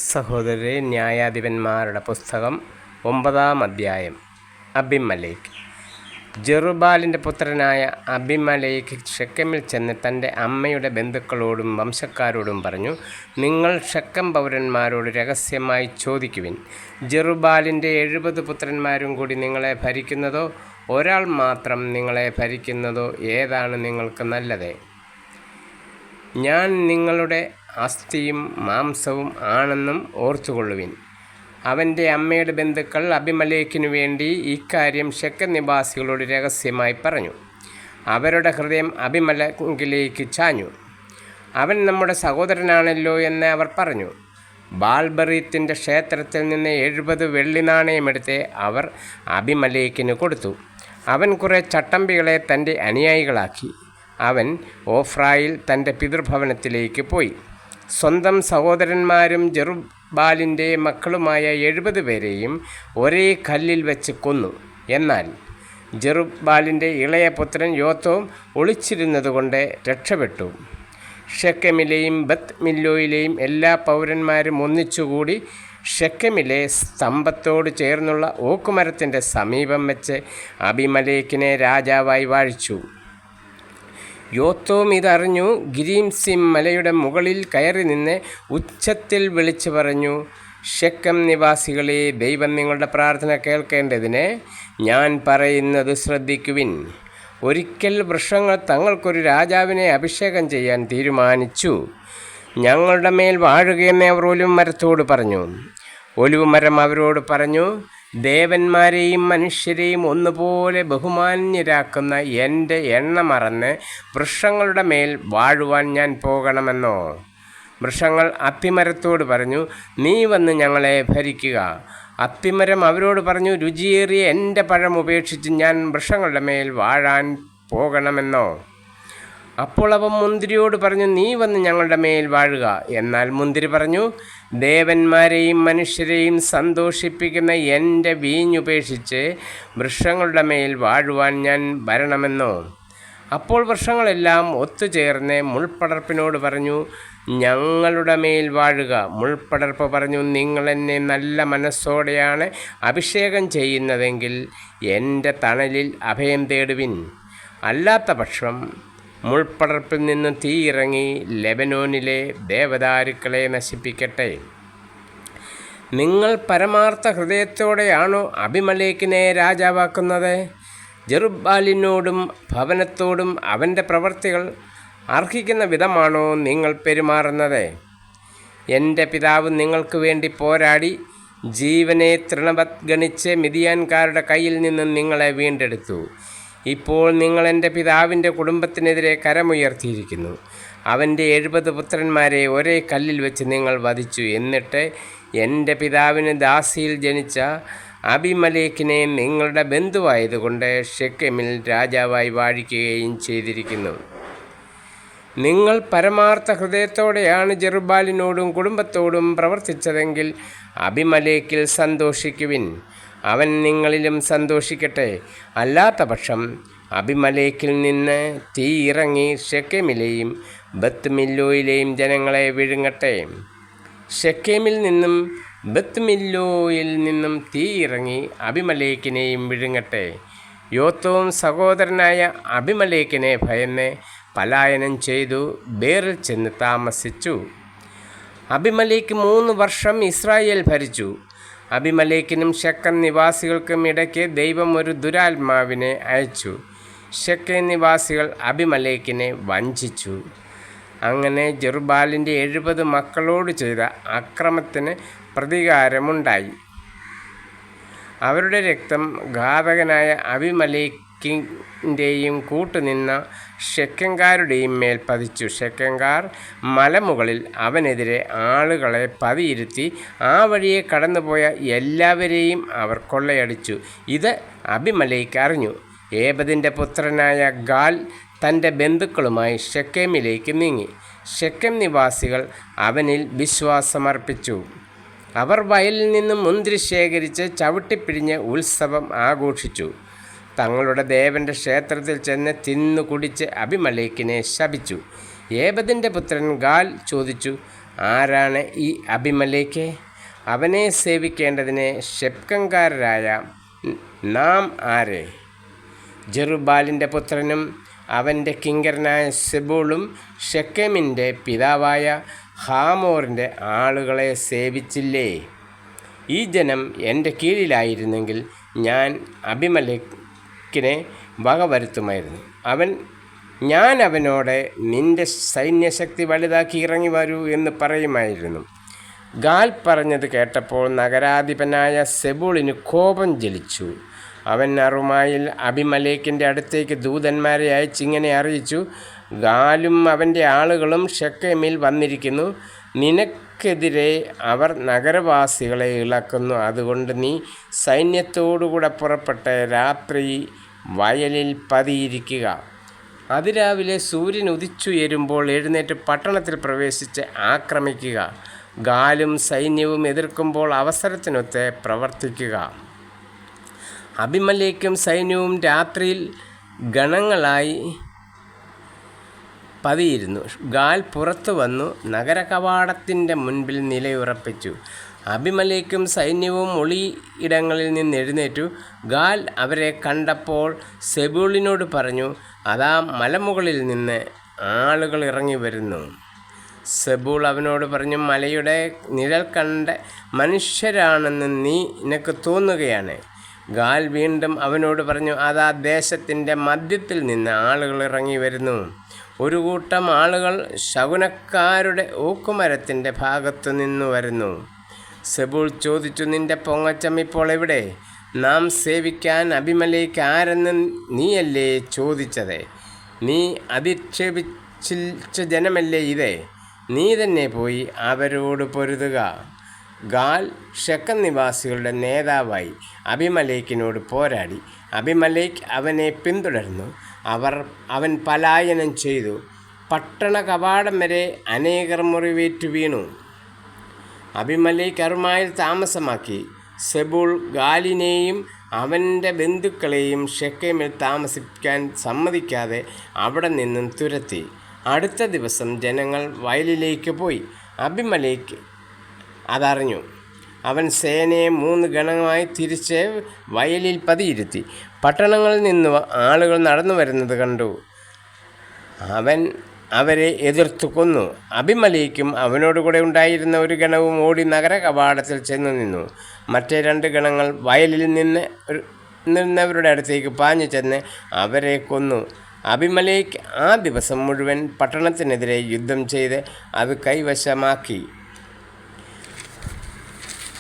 സഹോദരരെ, ന്യായാധിപന്മാരുടെ പുസ്തകം 9-ാം അധ്യായം. അബിമേലെക്ക്. ജെറുബ്ബാലിൻ്റെ പുത്രനായ അബിമേലെക്ക് ഷെക്കെമിൽ ചെന്ന് തൻ്റെ അമ്മയുടെ ബന്ധുക്കളോടും വംശക്കാരോടും പറഞ്ഞു, നിങ്ങൾ ഷെക്കം പൗരന്മാരോട് രഹസ്യമായി ചോദിക്കുവിൻ, ജെറുബ്ബാലിൻ്റെ 70 പുത്രന്മാരും കൂടി നിങ്ങളെ ഭരിക്കുന്നതോ ഒരാൾ മാത്രം നിങ്ങളെ ഭരിക്കുന്നതോ ഏതാണ് നിങ്ങൾക്ക് നല്ലത്? ഞാൻ നിങ്ങളുടെ അസ്ഥിയും മാംസവും ആണെന്നും ഓർത്തുകൊള്ളുവിൻ. അവൻ്റെ അമ്മയുടെ ബന്ധുക്കൾ അബിമേലെക്കിനു വേണ്ടി ഇക്കാര്യം ഷെക്കം നിവാസികളോട് രഹസ്യമായി പറഞ്ഞു. അവരുടെ ഹൃദയം അബിമേലെക്കിലേക്ക് ചാഞ്ഞു. അവൻ നമ്മുടെ സഹോദരനാണല്ലോ എന്ന് അവർ പറഞ്ഞു. ബാൽബെറീത്തിൻ്റെ ക്ഷേത്രത്തിൽ നിന്ന് 70 വെള്ളി നാണയമെടുത്ത് അവർ അബിമേലെക്കിന് കൊടുത്തു. അവൻ കുറേ ചട്ടമ്പികളെ തൻ്റെ അനുയായികളാക്കി. അവൻ ഓഫ്രയിൽ തൻ്റെ പിതൃഭവനത്തിലേക്ക് പോയി. സ്വന്തം സഹോദരന്മാരും ജെറുബ്ബാലിൻ്റെ മക്കളുമായ 70 പേരെയും ഒരേ കല്ലിൽ വെച്ച് കൊന്നു. എന്നാൽ ജെറുബ്ബാലിൻ്റെ ഇളയ പുത്രൻ യോത്താം ഒളിച്ചിരുന്നതുകൊണ്ട് രക്ഷപ്പെട്ടു. ഷെക്കെമിലെയും ബത്ത് മില്ലോയിലെയും എല്ലാ പൗരന്മാരും ഒന്നിച്ചുകൂടി ഷെക്കെമിലെ സ്തംഭത്തോട് ചേർന്നുള്ള ഓക്കുമരത്തിൻ്റെ സമീപം വെച്ച് അബിമേലെക്കിനെ രാജാവായി വാഴിച്ചു. യോത്താം ഇതറിഞ്ഞു ഗിരീംസിം മലയുടെ മുകളിൽ കയറി നിന്ന് ഉച്ചത്തിൽ വിളിച്ചു പറഞ്ഞു, ഷെക്കം നിവാസികളെ, ദൈവം നിങ്ങളുടെ പ്രാർത്ഥന കേൾക്കേണ്ടതിന് ഞാൻ പറയുന്നത് ശ്രദ്ധിക്കുവിൻ. ഒരിക്കൽ വൃക്ഷങ്ങൾ തങ്ങൾക്കൊരു രാജാവിനെ അഭിഷേകം ചെയ്യാൻ തീരുമാനിച്ചു. ഞങ്ങളുടെ മേൽ വാഴുകയെന്ന് അവർ ഒലിവുമരത്തോട് പറഞ്ഞു. ഒലിവുമരം അവരോട് പറഞ്ഞു, ദേവന്മാരെയും മനുഷ്യരെയും ഒന്നുപോലെ ബഹുമാന്യരാക്കുന്ന എൻ്റെ എണ്ണ മറന്ന് വൃക്ഷങ്ങളുടെ മേൽ വാഴുവാൻ ഞാൻ പോകണമെന്നോ? വൃക്ഷങ്ങൾ അത്തിമരത്തോട് പറഞ്ഞു, നീ വന്ന് ഞങ്ങളെ ഭരിക്കുക. അത്തിമരം അവരോട് പറഞ്ഞു, രുചിയേറിയ എൻ്റെ പഴം ഉപേക്ഷിച്ച് ഞാൻ വൃക്ഷങ്ങളുടെ മേൽ വാഴാൻ പോകണമെന്നോ? അപ്പോൾ അവൻ മുന്തിരിയോട് പറഞ്ഞു, നീ വന്ന് ഞങ്ങളുടെ മേൽ വാഴുക. എന്നാൽ മുന്തിരി പറഞ്ഞു, ദേവന്മാരെയും മനുഷ്യരെയും സന്തോഷിപ്പിക്കുന്ന എൻ്റെ വീഞ്ഞുപേക്ഷിച്ച് വൃക്ഷങ്ങളുടെ മേൽ വാഴുവാൻ ഞാൻ വരണമെന്നോ? അപ്പോൾ വൃക്ഷങ്ങളെല്ലാം ഒത്തുചേർന്ന് മുൾപ്പടർപ്പിനോട് പറഞ്ഞു, ഞങ്ങളുടെ മേൽ വാഴുക. മുൾപ്പടർപ്പ് പറഞ്ഞു, നിങ്ങൾ എന്നെ നല്ല മനസ്സോടെയാണ് അഭിഷേകം ചെയ്യുന്നതെങ്കിൽ എൻ്റെ തണലിൽ അഭയം തേടുവിൻ. അല്ലാത്ത പക്ഷം മുൾപ്പടർപ്പിൽ നിന്ന് തീ ഇറങ്ങി ലെബനോനിലെ ദേവദാരുക്കളെ നശിപ്പിക്കട്ടെ. നിങ്ങൾ പരമാർത്ഥ ഹൃദയത്തോടെയാണോ അബിമേലെക്കിനെ രാജാവാക്കുന്നത്? ജെറുബ്ബാലിനോടും ഭവനത്തോടും അവൻ്റെ പ്രവൃത്തികൾ അർഹിക്കുന്ന വിധമാണോ നിങ്ങൾ പെരുമാറുന്നത്? എൻ്റെ പിതാവ് നിങ്ങൾക്ക് വേണ്ടി പോരാടി ജീവനെ തൃണവത് ഗണിച്ച് മിദ്യാൻകാരുടെ കയ്യിൽ നിന്ന് നിങ്ങളെ വീണ്ടെടുത്തു. ഇപ്പോൾ നിങ്ങൾ എൻ്റെ പിതാവിൻ്റെ കുടുംബത്തിനെതിരെ കരമുയർത്തിയിരിക്കുന്നു. അവൻ്റെ 70 പുത്രന്മാരെ ഒരേ കല്ലിൽ വെച്ച് നിങ്ങൾ വധിച്ചു. എന്നിട്ട് എൻ്റെ പിതാവിന് ദാസിയിൽ ജനിച്ച അബിമേലെക്കിനെ നിങ്ങളുടെ ബന്ധുവായതുകൊണ്ട് ഷെക്കെമിൽ രാജാവായി വാഴിക്കുകയും ചെയ്തിരിക്കുന്നു. നിങ്ങൾ പരമാർത്ഥ ഹൃദയത്തോടെയാണ് ജെറുബ്ബാലിനോടും കുടുംബത്തോടും പ്രവർത്തിച്ചതെങ്കിൽ അബിമേലെക്കിൽ സന്തോഷിക്കുവിൻ, അവൻ നിങ്ങളിലും സന്തോഷിക്കട്ടെ. അല്ലാത്ത പക്ഷം അബിമേലെക്കിൽ നിന്ന് തീ ഇറങ്ങി ഷെക്കെമിലെയും ബത്ത് മില്ലോയിലെയും ജനങ്ങളെ വിഴുങ്ങട്ടെ. ഷെക്കെമിൽ നിന്നും ബത്ത് മില്ലോയിൽ നിന്നും തീ ഇറങ്ങി അബിമേലെക്കിനെയും വിഴുങ്ങട്ടെ. യോത്താം സഹോദരനായ അബിമേലെക്കിനെ ഭയന്ന് പലായനം ചെയ്തു ബേറിൽ ചെന്ന് താമസിച്ചു. അബിമേലെക്ക് 3 വർഷം ഇസ്രായേൽ ഭരിച്ചു. അബിമേലെക്കിനും ഷെക്കം നിവാസികൾക്കും ഇടയ്ക്ക് ദൈവം ഒരു ദുരാത്മാവിനെ അയച്ചു. ഷെക്കം നിവാസികൾ അബിമേലെക്കിനെ വഞ്ചിച്ചു. അങ്ങനെ ജെറുബ്ബാലിൻ്റെ 70 മക്കളോട് ചെയ്ത അക്രമത്തിന് പ്രതികാരമുണ്ടായി. അവരുടെ രക്തം ഘാതകനായ അബിമേലെക്കിൻ്റെയും കൂട്ടുനിന്ന ഷെക്കംകാരുടെയും മേൽ പതിച്ചു. ഷെക്കംകാർ മലമുകളിൽ അവനെതിരെ ആളുകളെ പതിയിരുത്തി ആ വഴിയെ കടന്നുപോയ എല്ലാവരെയും അവർ കൊള്ളയടിച്ചു. ഇത് അബിമേലെക്ക് അറിഞ്ഞു. ഏബദിൻ്റെ പുത്രനായ ഗാൽ തൻ്റെ ബന്ധുക്കളുമായി ഷെക്കെമിലേക്ക് നീങ്ങി. ഷെക്കം നിവാസികൾ അവനിൽ വിശ്വാസമർപ്പിച്ചു. അവർ വയലിൽ നിന്നും മുന്തിരി ശേഖരിച്ച് ചവിട്ടിപ്പിഴിഞ്ഞ് ഉത്സവം ആഘോഷിച്ചു. തങ്ങളുടെ ദേവൻ്റെ ക്ഷേത്രത്തിൽ ചെന്ന് തിന്നു കുടിച്ച് അബിമേലെക്കിനെ ശപിച്ചു. ഏബദിൻ്റെ പുത്രൻ ഗാൽ ചോദിച്ചു, ആരാണ് ഈ അബിമേലെക്ക്? അവനെ സേവിക്കേണ്ടതിന് ശെക്കെംകാരായ നാം ആരെ? ജെറുബ്ബാലിൻ്റെ പുത്രനും അവൻ്റെ കിങ്കരനായ സെബൂളും ശെക്കെമിൻ്റെ പിതാവായ ഹാമോറിൻ്റെ ആളുകളെ സേവിച്ചില്ലേ? ഈ ജനം എൻ്റെ കീഴിലായിരുന്നെങ്കിൽ ഞാൻ അബിമേലെക്കിനെ വകവരുത്തുമായിരുന്നു. ഞാൻ അവനോട് നിൻ്റെ സൈന്യശക്തി വലുതാക്കി ഇറങ്ങി വരൂ എന്ന് പറയുമായിരുന്നു. ഗാൽ പറഞ്ഞത് കേട്ടപ്പോൾ നഗരാധിപനായ സെബൂളിന് കോപം ജ്വലിച്ചു. അവൻ അറുമായിൽ അബിമേലെക്കിൻ്റെ അടുത്തേക്ക് ദൂതന്മാരെ അയച്ച് ഇങ്ങനെ അറിയിച്ചു: ഗാലും അവൻ്റെ ആളുകളും ശെക്കെമിൽ വന്നിരിക്കുന്നു. നിനക്കെതിരെ അവർ നഗരവാസികളെ ഇളക്കുന്നു. അതുകൊണ്ട് നീ സൈന്യത്തോടുകൂടെ പുറപ്പെട്ട് രാത്രി വയലിൽ പതിയിരിക്കുക. അതിരാവിലെ സൂര്യൻ ഉദിച്ചുയരുമ്പോൾ എഴുന്നേറ്റ് പട്ടണത്തിൽ പ്രവേശിച്ച് ആക്രമിക്കുക. ഗാലും സൈന്യവും എതിർക്കുമ്പോൾ അവസരത്തിനൊത്ത് പ്രവർത്തിക്കുക. അബിമേലെക്കും സൈന്യവും രാത്രിയിൽ ഗണങ്ങളായി പതിയിരുന്നു. ഗാൽ പുറത്തു വന്നു നഗരകവാടത്തിൻ്റെ മുൻപിൽ നിലയുറപ്പിച്ചു. അബിമേലെക്കും സൈന്യവും ഒളിയിടങ്ങളിൽ നിന്ന് എഴുന്നേറ്റു. ഗാൽ അവരെ കണ്ടപ്പോൾ സെബൂളിനോട് പറഞ്ഞു: അതാ മലമുകളിൽ നിന്ന് ആളുകൾ ഇറങ്ങി വരുന്നു. സെബൂൾ അവനോട് പറഞ്ഞു: മലയുടെ നിഴൽ കണ്ട മനുഷ്യരാണെന്ന് നിനക്ക് തോന്നുകയാണ്. ഗാൽ വീണ്ടും അവനോട് പറഞ്ഞു: അതാ ദേശത്തിൻ്റെ മധ്യത്തിൽ നിന്ന് ആളുകൾ ഇറങ്ങി വരുന്നു. ഒരു കൂട്ടം ആളുകൾ ശകുനക്കാരുടെ ഓക്കുമരത്തിൻ്റെ ഭാഗത്തു നിന്നു വരുന്നു. സെബൂൾ ചോദിച്ചു: നിന്റെ പൊങ്ങച്ചം ഇപ്പോൾ എവിടെ? നാം സേവിക്കാൻ അബിമേലെക്ക് ആരെന്ന് നീയല്ലേ ചോദിച്ചത്? നീ അധിക്ഷേപിച്ച ജനമല്ലേ ഇത്? നീ തന്നെ പോയി അവരോട് പൊരുതുക. ഗാൽ ശെക്കെം നിവാസികളുടെ നേതാവായി അബിമേലെക്കിനോട് പോരാടി. അബിമേലെക്ക് അവനെ പിന്തുടർന്നു. അവൻ പലായനം ചെയ്തു. പട്ടണ കവാടം വരെ അനേകർ മുറിവേറ്റു വീണു. അബിമേലെക്ക് അറുമായിൽ താമസമാക്കി. സെബൂൾ ഗാലിനെയും അവൻ്റെ ബന്ധുക്കളെയും ശെക്കെമിൽ താമസിക്കാൻ സമ്മതിക്കാതെ അവിടെ നിന്നും തുരത്തി. അടുത്ത ദിവസം ജനങ്ങൾ വയലിലേക്ക് പോയി. അബിമേലെക്ക് അതറിഞ്ഞു. അവൻ സേനയെ 3 ഗണമായി തിരിച്ച് വയലിൽ പതിയിരുത്തി. പട്ടണങ്ങളിൽ നിന്ന് ആളുകൾ നടന്നു വരുന്നത് കണ്ടു. അവൻ അവരെ എതിർത്തു കൊന്നു. അബിമേലെക്കും അവനോടുകൂടെ ഉണ്ടായിരുന്ന ഒരു ഗണവും ഓടി നഗര കവാടത്തിൽ ചെന്നു നിന്നു. മറ്റേ 2 ഗണങ്ങൾ വയലിൽ നിന്നവരുടെ അടുത്തേക്ക് പാഞ്ഞു ചെന്ന് അവരെ കൊന്നു. അബിമേലെക്ക് ആ ദിവസം മുഴുവൻ പട്ടണത്തിനെതിരെ യുദ്ധം ചെയ്ത് അത് കൈവശമാക്കി.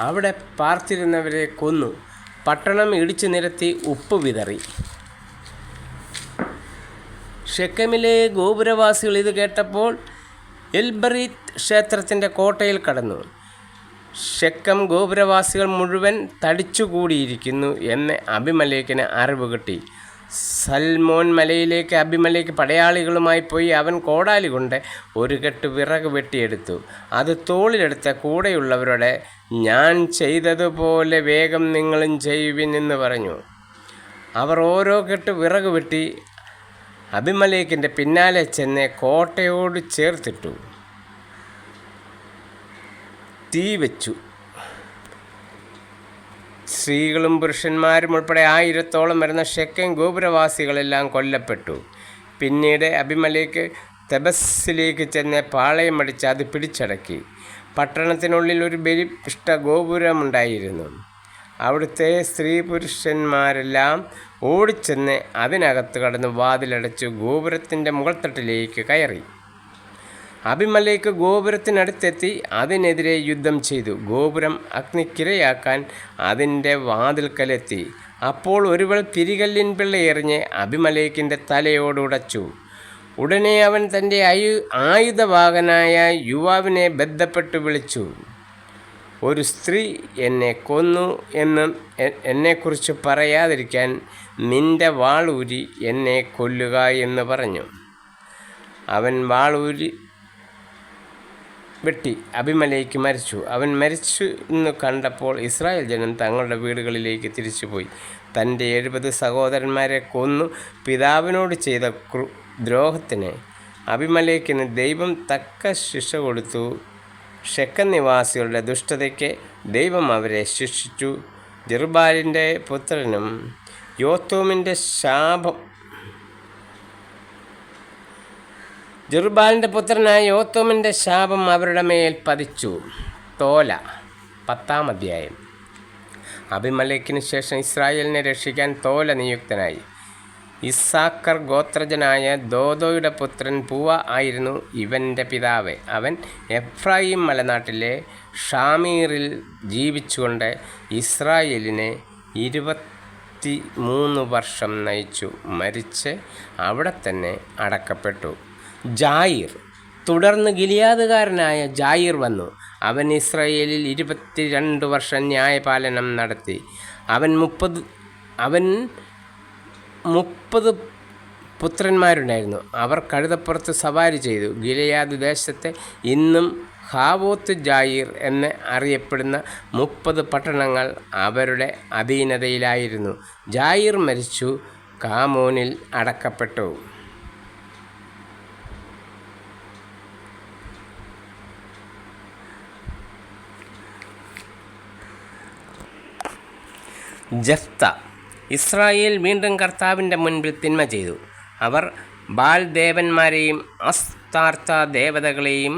അവിടെ പാർത്തിരുന്നവരെ കൊന്നു. പട്ടണം ഇടിച്ചു നിരത്തി ഉപ്പ് വിതറി. ശെക്കെമിലെ ഗോപുരവാസികൾ ഇത് കേട്ടപ്പോൾ എൽബറീത്ത് ക്ഷേത്രത്തിൻ്റെ കോട്ടയിൽ കടന്നു. ശെക്കെം ഗോപുരവാസികൾ മുഴുവൻ തടിച്ചുകൂടിയിരിക്കുന്നു എന്ന് അബിമേലെക്കിന് അറിവ് കിട്ടി. സൽമോൻ മലയിലേക്ക് അബിമേലെക്ക് പടയാളികളുമായി പോയി. അവൻ കോടാലി കൊണ്ട് ഒരു കെട്ട് വിറക് വെട്ടിയെടുത്തു. അത് തോളിലെടുത്ത കൂടെയുള്ളവരോട്: ഞാൻ ചെയ്തതുപോലെ വേഗം നിങ്ങളും ചെയ്യുവിൻ എന്ന് പറഞ്ഞു. അവർ ഓരോ കെട്ട് വിറക് വെട്ടി അബിമേലെക്കിൻ്റെ പിന്നാലെ ചെന്ന് കോട്ടയോട് ചേർത്തിട്ടു. തീ വെച്ചു. സ്ത്രീകളും പുരുഷന്മാരും ഉൾപ്പെടെ 1000-ഓളം വരുന്ന ശെക്കെം ഗോപുരവാസികളെല്ലാം കൊല്ലപ്പെട്ടു. പിന്നീട് അബിമേലെക്ക് തെബസ്സിലേക്ക് ചെന്ന് പാളയമടിച്ച് അത് പിടിച്ചടക്കി. പട്ടണത്തിനുള്ളിൽ ഒരു ബലിഷ്ഠ ഗോപുരമുണ്ടായിരുന്നു. അവിടുത്തെ സ്ത്രീ പുരുഷന്മാരെല്ലാം ഓടിച്ചെന്ന് അതിനകത്ത് കടന്ന് വാതിലടച്ചു ഗോപുരത്തിൻ്റെ മുകൾത്തട്ടിലേക്ക് കയറി. അബിമേലെക്ക് ഗോപുരത്തിനടുത്തെത്തി അതിനെതിരെ യുദ്ധം ചെയ്തു. ഗോപുരം അഗ്നിക്കിരയാക്കാൻ അതിൻ്റെ വാതിൽക്കലെത്തി. അപ്പോൾ ഒരുവൾ തിരികല്ലിൻ പിള്ളയെറിഞ്ഞ് അബിമേലെക്കിൻ്റെ തലയോടുടച്ചു. ഉടനെ അവൻ തൻ്റെ ആയുധവാഹനായ യുവാവിനെ ബന്ധപ്പെട്ട് വിളിച്ചു: ഒരു സ്ത്രീ എന്നെ കൊന്നു എന്ന് എന്നെക്കുറിച്ച് പറയാതിരിക്കാൻ നിൻ്റെ വാളൂരി എന്നെ കൊല്ലുക എന്ന് പറഞ്ഞു. അവൻ വാളൂരി വെട്ടി. അബിമേലെക്ക് മരിച്ചു. അവൻ മരിച്ചു എന്ന് കണ്ടപ്പോൾ ഇസ്രായേൽ ജനം തങ്ങളുടെ വീടുകളിലേക്ക് തിരിച്ചുപോയി. തൻ്റെ 70 സഹോദരന്മാരെ കൊന്നു പിതാവിനോട് ചെയ്ത ദ്രോഹത്തിന് അബിമേലെക്കിന് ദൈവം തക്ക ശിക്ഷ കൊടുത്തു ഷെക്കൻ നിവാസികളുടെ ദുഷ്ടതയ്ക്ക് ദൈവം അവരെ ശിക്ഷിച്ചു. ജെറുബ്ബാലിൻ്റെ പുത്രനും യോത്താമിൻ്റെ ജെറുബ്ബാലിൻ്റെ പുത്രനായ യോത്താമിൻ്റെ ശാപം അവരുടെ മേൽ പതിച്ചു. തോല 10-ാം അധ്യായം. അബിമേലെക്കിന് ശേഷം ഇസ്രായേലിനെ രക്ഷിക്കാൻ തോല നിയുക്തനായി. ഇസ്സാക്കർ ഗോത്രജനായ ദോദോയുടെ പുത്രൻ പൂവ ആയിരുന്നു ഇവൻ്റെ പിതാവ്. അവൻ എഫ്രായിം മലനാട്ടിലെ ഷാമീറിൽ ജീവിച്ചുകൊണ്ട് ഇസ്രായേലിനെ 23 വർഷം നയിച്ചു. മരിച്ച് അവിടെ തന്നെ അടക്കപ്പെട്ടു. ജായിർ. തുടർന്ന് ഗിലിയാദുകാരനായ ജായിർ വന്നു. അവൻ ഇസ്രായേലിൽ 22 വർഷം ന്യായപാലനം നടത്തി. അവൻ 30 പുത്രന്മാരുണ്ടായിരുന്നു. അവർ കഴുതപ്പുറത്ത് സവാരി ചെയ്തു. ഗിലെയാദ് ദേശത്തെ ഇന്നും ഹാവോത്ത് ജായിർ എന്ന് അറിയപ്പെടുന്ന 30 പട്ടണങ്ങൾ അവരുടെ അധീനതയിലായിരുന്നു. ജായിർ മരിച്ചു കാമോനിൽ അടക്കപ്പെട്ടു. ജഫ്ത. ഇസ്രായേൽ വീണ്ടും കർത്താവിൻ്റെ മുൻപിൽ തിന്മ ചെയ്തു. അവർ ബാൽ ദേവന്മാരെയും അസ്താർത്ത ദേവതകളെയും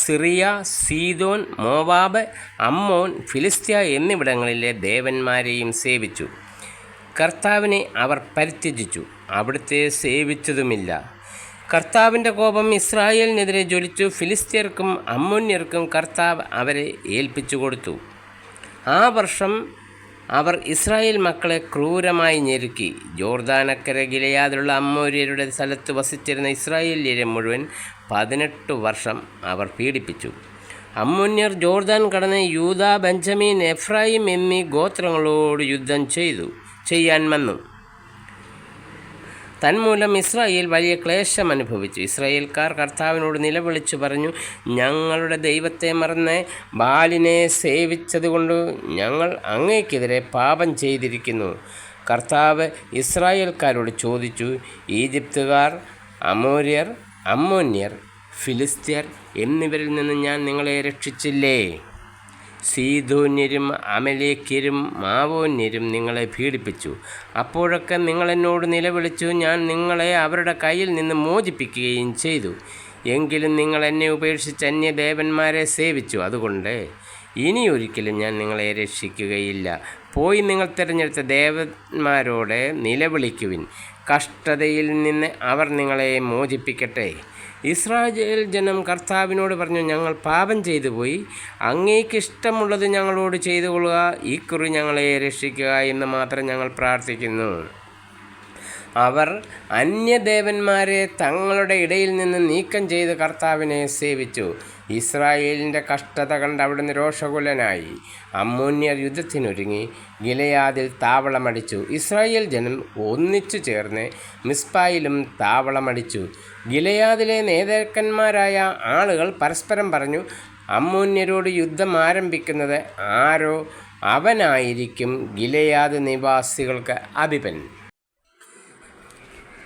സിറിയ, സീദോൻ, മോവാബ്, അമ്മോൻ, ഫിലിസ്ത്യ എന്നിവിടങ്ങളിലെ ദേവന്മാരെയും സേവിച്ചു. കർത്താവിനെ അവർ പരിത്യജിച്ചു, അവിടുത്തെ സേവിച്ചതുമില്ല. കർത്താവിൻ്റെ കോപം ഇസ്രായേലിനെതിരെ ജ്വലിച്ചു. ഫിലിസ്ത്യർക്കും അമ്മോന്യർക്കും കർത്താവ് അവരെ ഏൽപ്പിച്ചു കൊടുത്തു. ആ വർഷം അവർ ഇസ്രായേൽ മക്കളെ ക്രൂരമായി ഞെരുക്കി. ജോർദാനക്കരെ ഗിലെയാദിലുള്ള അമ്മോര്യരുടെ സ്ഥലത്ത് വസിച്ചിരുന്ന ഇസ്രായേല്യരെ മുഴുവൻ 18 വർഷം അവർ പീഡിപ്പിച്ചു. അമ്മോന്യർ ജോർദാൻ കടന്ന് യൂദ, ബെഞ്ചമിൻ, എഫ്രായിം എന്നീ ഗോത്രങ്ങളോട് യുദ്ധം ചെയ്യാൻ വന്നു. തന്മൂലം ഇസ്രായേൽ വലിയ ക്ലേശം അനുഭവിച്ചു. ഇസ്രായേൽക്കാർ കർത്താവിനോട് നിലവിളിച്ചു പറഞ്ഞു, ഞങ്ങളുടെ ദൈവത്തെ മറന്ന് ബാലിനെ സേവിച്ചതുകൊണ്ട് ഞങ്ങൾ അങ്ങേക്കെതിരെ പാപം ചെയ്തിരിക്കുന്നു. കർത്താവ് ഇസ്രായേൽക്കാരോട് ചോദിച്ചു, ഈജിപ്തുകാർ, അമോര്യർ, അമ്മോന്യർ, ഫിലിസ്ത്യർ എന്നിവരിൽ നിന്ന് ഞാൻ നിങ്ങളെ രക്ഷിച്ചില്ലേ? സീദോന്യരും അമലേക്യരും മാവോന്യരും നിങ്ങളെ പീഡിപ്പിച്ചു. അപ്പോഴൊക്കെ നിങ്ങളെന്നോട് നിലവിളിച്ചു, ഞാൻ നിങ്ങളെ അവരുടെ കയ്യിൽ നിന്ന് മോചിപ്പിക്കുകയും ചെയ്തു. എങ്കിലും നിങ്ങൾ എന്നെ ഉപേക്ഷിച്ച് അന്യദേവന്മാരെ സേവിച്ചു. അതുകൊണ്ട് ഇനിയൊരിക്കലും ഞാൻ നിങ്ങളെ രക്ഷിക്കുകയില്ല. പോയി നിങ്ങൾ തിരഞ്ഞെടുത്ത ദേവന്മാരോട് നിലവിളിക്കുവിൻ. കഷ്ടതയിൽ നിന്ന് അവർ നിങ്ങളെ മോചിപ്പിക്കട്ടെ. ഇസ്രായേൽ ജനം കർത്താവിനോട് പറഞ്ഞു, ഞങ്ങൾ പാപം ചെയ്തു പോയി. അങ്ങേക്ക് ഇഷ്ടമുള്ളത് ഞങ്ങളോട് ചെയ്തു കൊള്ളുക. ഇക്കുറി ഞങ്ങളെ രക്ഷിക്കുക എന്ന് മാത്രം ഞങ്ങൾ പ്രാർത്ഥിക്കുന്നു. അവർ അന്യദേവന്മാരെ തങ്ങളുടെ ഇടയിൽ നിന്ന് നീക്കം ചെയ്ത് കർത്താവിനെ സേവിച്ചു. ഇസ്രായേലിൻ്റെ കഷ്ടത കണ്ട് അവിടുന്ന് രോഷകുലനായി. അമ്മോന്യർ യുദ്ധത്തിനൊരുങ്ങി ഗിലെയാദിൽ താവളമടിച്ചു. ഇസ്രായേൽ ജനം ഒന്നിച്ചു ചേർന്ന് മിസ്പായിലും താവളമടിച്ചു. ഗിലെയാദിലെ നേതാക്കന്മാരായ ആളുകൾ പരസ്പരം പറഞ്ഞു, അമ്മോന്യരോട് യുദ്ധം ആരംഭിക്കുന്നത് ആരോ അവനായിരിക്കും ഗിലെയാദ് നിവാസികൾക്ക് അധിപൻ.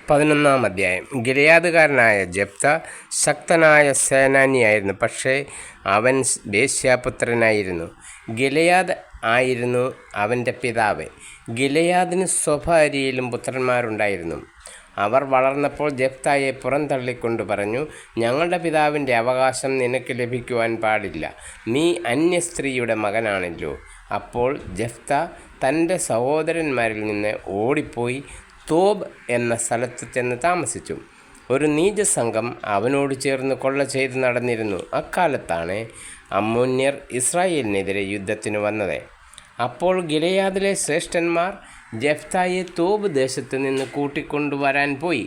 11-ാം അധ്യായം. ഗിലെയാദുകാരനായ ജെഫ്ത ശക്തനായ സേനാനിയായിരുന്നു, പക്ഷേ അവൻ വേശ്യാപുത്രനായിരുന്നു. ഗിലെയാദ് ആയിരുന്നു അവൻ്റെ പിതാവ്. ഗിലെയാദിന് സ്വഭാര്യയിലും പുത്രന്മാരുണ്ടായിരുന്നു. അവർ വളർന്നപ്പോൾ ജെഫ്തായെ പുറന്തള്ളിക്കൊണ്ട് പറഞ്ഞു, ഞങ്ങളുടെ പിതാവിൻ്റെ അവകാശം നിനക്ക് ലഭിക്കുവാൻ പാടില്ല. നീ അന്യസ്ത്രീയുടെ മകനാണല്ലോ. അപ്പോൾ ജെഫ്ത തൻ്റെ സഹോദരന്മാരിൽ നിന്ന് ഓടിപ്പോയി തോബ് എന്ന സ്ഥലത്ത് ചെന്ന് താമസിച്ചു. ഒരു നീചസംഘം അവനോട് ചേർന്ന് കൊള്ള ചെയ്ത് നടന്നിരുന്നു. അക്കാലത്താണ് അമ്മോന്യർ ഇസ്രായേലിനെതിരെ യുദ്ധത്തിന് വന്നത്. അപ്പോൾ ഗിലെയാദിലെ ശ്രേഷ്ഠന്മാർ ജെഫ്തായെ തോബ് ദേശത്ത് നിന്ന് കൂട്ടിക്കൊണ്ടുവരാൻ പോയി.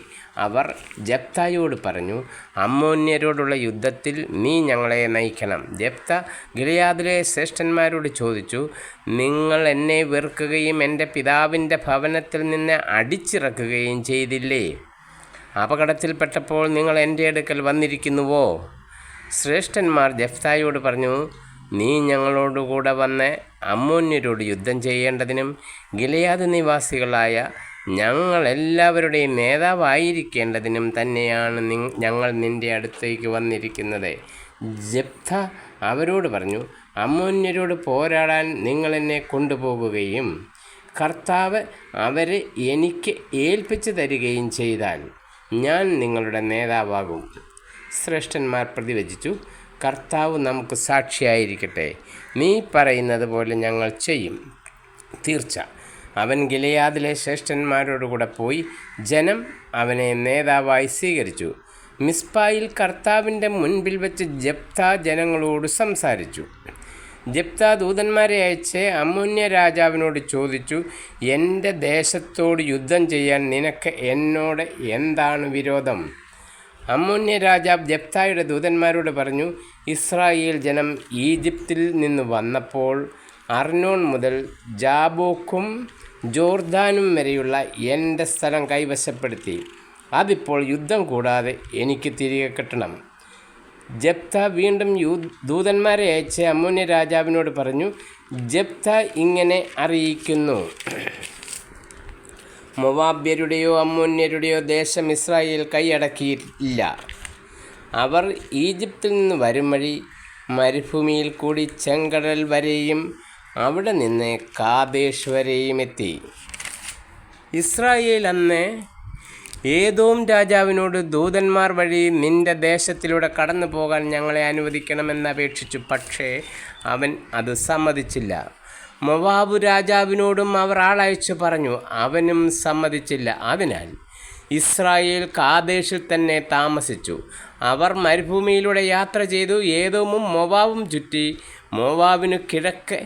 അവർ ജെഫ്തായോട് പറഞ്ഞു, അമ്മോന്യരോടുള്ള യുദ്ധത്തിൽ നീ ഞങ്ങളെ നയിക്കണം. ജെഫ്ത ഗിലെയാദിലെ ശ്രേഷ്ഠന്മാരോട് ചോദിച്ചു, നിങ്ങൾ എന്നെ വെറുക്കുകയും എൻ്റെ പിതാവിൻ്റെ ഭവനത്തിൽ നിന്ന് അടിച്ചിറക്കുകയും ചെയ്തില്ലേ? അപകടത്തിൽപ്പെട്ടപ്പോൾ നിങ്ങൾ എൻ്റെ അടുക്കൽ വന്നിരിക്കുന്നുവോ? ശ്രേഷ്ഠന്മാർ ജെഫ്തായോട് പറഞ്ഞു, നീ ഞങ്ങളോടുകൂടെ വന്ന് അമ്മോന്യരോട് യുദ്ധം ചെയ്യേണ്ടതിനും ഗിലെയാദ് നിവാസികളായ ഞങ്ങളെല്ലാവരുടെയും നേതാവായിരിക്കേണ്ടതിനും തന്നെയാണ് ഞങ്ങൾ നിൻ്റെ അടുത്തേക്ക് വന്നിരിക്കുന്നത്. ജെഫ്ത അവരോട് പറഞ്ഞു, അമ്മോന്യരോട് പോരാടാൻ നിങ്ങളെന്നെ കൊണ്ടുപോകുകയും കർത്താവ് അവരെ എനിക്ക് ഏൽപ്പിച്ചു തരികയും ചെയ്താൽ ഞാൻ നിങ്ങളുടെ നേതാവാകും. ശ്രേഷ്ഠന്മാർ പ്രതിവചിച്ചു, കർത്താവ് നമുക്ക് സാക്ഷിയായിരിക്കട്ടെ, നീ പറയുന്നത് പോലെ ഞങ്ങൾ ചെയ്യും. തീർച്ച. അവൻ ഗിലെയാദിലെ ശ്രേഷ്ഠന്മാരോടുകൂടെ പോയി ജനം അവനെ നേതാവായി സ്വീകരിച്ചു. മിസ്പായിൽ കർത്താവിൻ്റെ മുൻപിൽ വെച്ച് ജെഫ്താ ജനങ്ങളോട് സംസാരിച്ചു. ജെഫ്താ ദൂതന്മാരെ അയച്ച് അമ്മോന്യ രാജാവിനോട് ചോദിച്ചു, എൻ്റെ ദേശത്തോട് യുദ്ധം ചെയ്യാൻ നിനക്ക് എന്നോട് എന്താണ് വിരോധം? അമ്മോന്യ രാജാവ് ജെഫ്തായുടെ ദൂതന്മാരോട് പറഞ്ഞു, ഇസ്രായേൽ ജനം ഈജിപ്തിൽ നിന്ന് വന്നപ്പോൾ അർനോൺ മുതൽ ജാബോക്കും ജോർദാനും വരെയുള്ള എൻ്റെ സ്ഥലം കൈവശപ്പെടുത്തി. അതിപ്പോൾ യുദ്ധം കൂടാതെ എനിക്ക് തിരികെ കിട്ടണം. ജെഫ്താ വീണ്ടും ദൂതന്മാരെ അയച്ച് അമ്മോന്യ രാജാവിനോട് പറഞ്ഞു, ജെഫ്താ ഇങ്ങനെ അറിയിക്കുന്നു, മൊവാബ്യരുടെയോ അമ്മോന്യരുടെയോ ദേശം ഇസ്രായേൽ കൈയടക്കിയില്ല. അവർ ഈജിപ്തിൽ നിന്ന് വരും വഴി മരുഭൂമിയിൽ കൂടി ചെങ്കടൽ വരെയും അവിടെ നിന്ന് കാദേശ് വരെയും എത്തി. ഇസ്രായേൽ അന്ന് ഏദോം രാജാവിനോട് ദൂതന്മാർ വഴി നിന്റെ ദേശത്തിലൂടെ കടന്നു പോകാൻ ഞങ്ങളെ അനുവദിക്കണമെന്ന് അപേക്ഷിച്ചു. പക്ഷേ അവൻ അത് സമ്മതിച്ചില്ല. മൊവാബ് രാജാവിനോടും അവർ ആളയച്ചു പറഞ്ഞു, അവനും സമ്മതിച്ചില്ല. അതിനാൽ ഇസ്രായേൽ കാദേശിൽ തന്നെ താമസിച്ചു. അവർ മരുഭൂമിയിലൂടെ യാത്ര ചെയ്തു. ഏദോമും മൊവാബും ചുറ്റി മൊവാബിനു കിഴക്ക്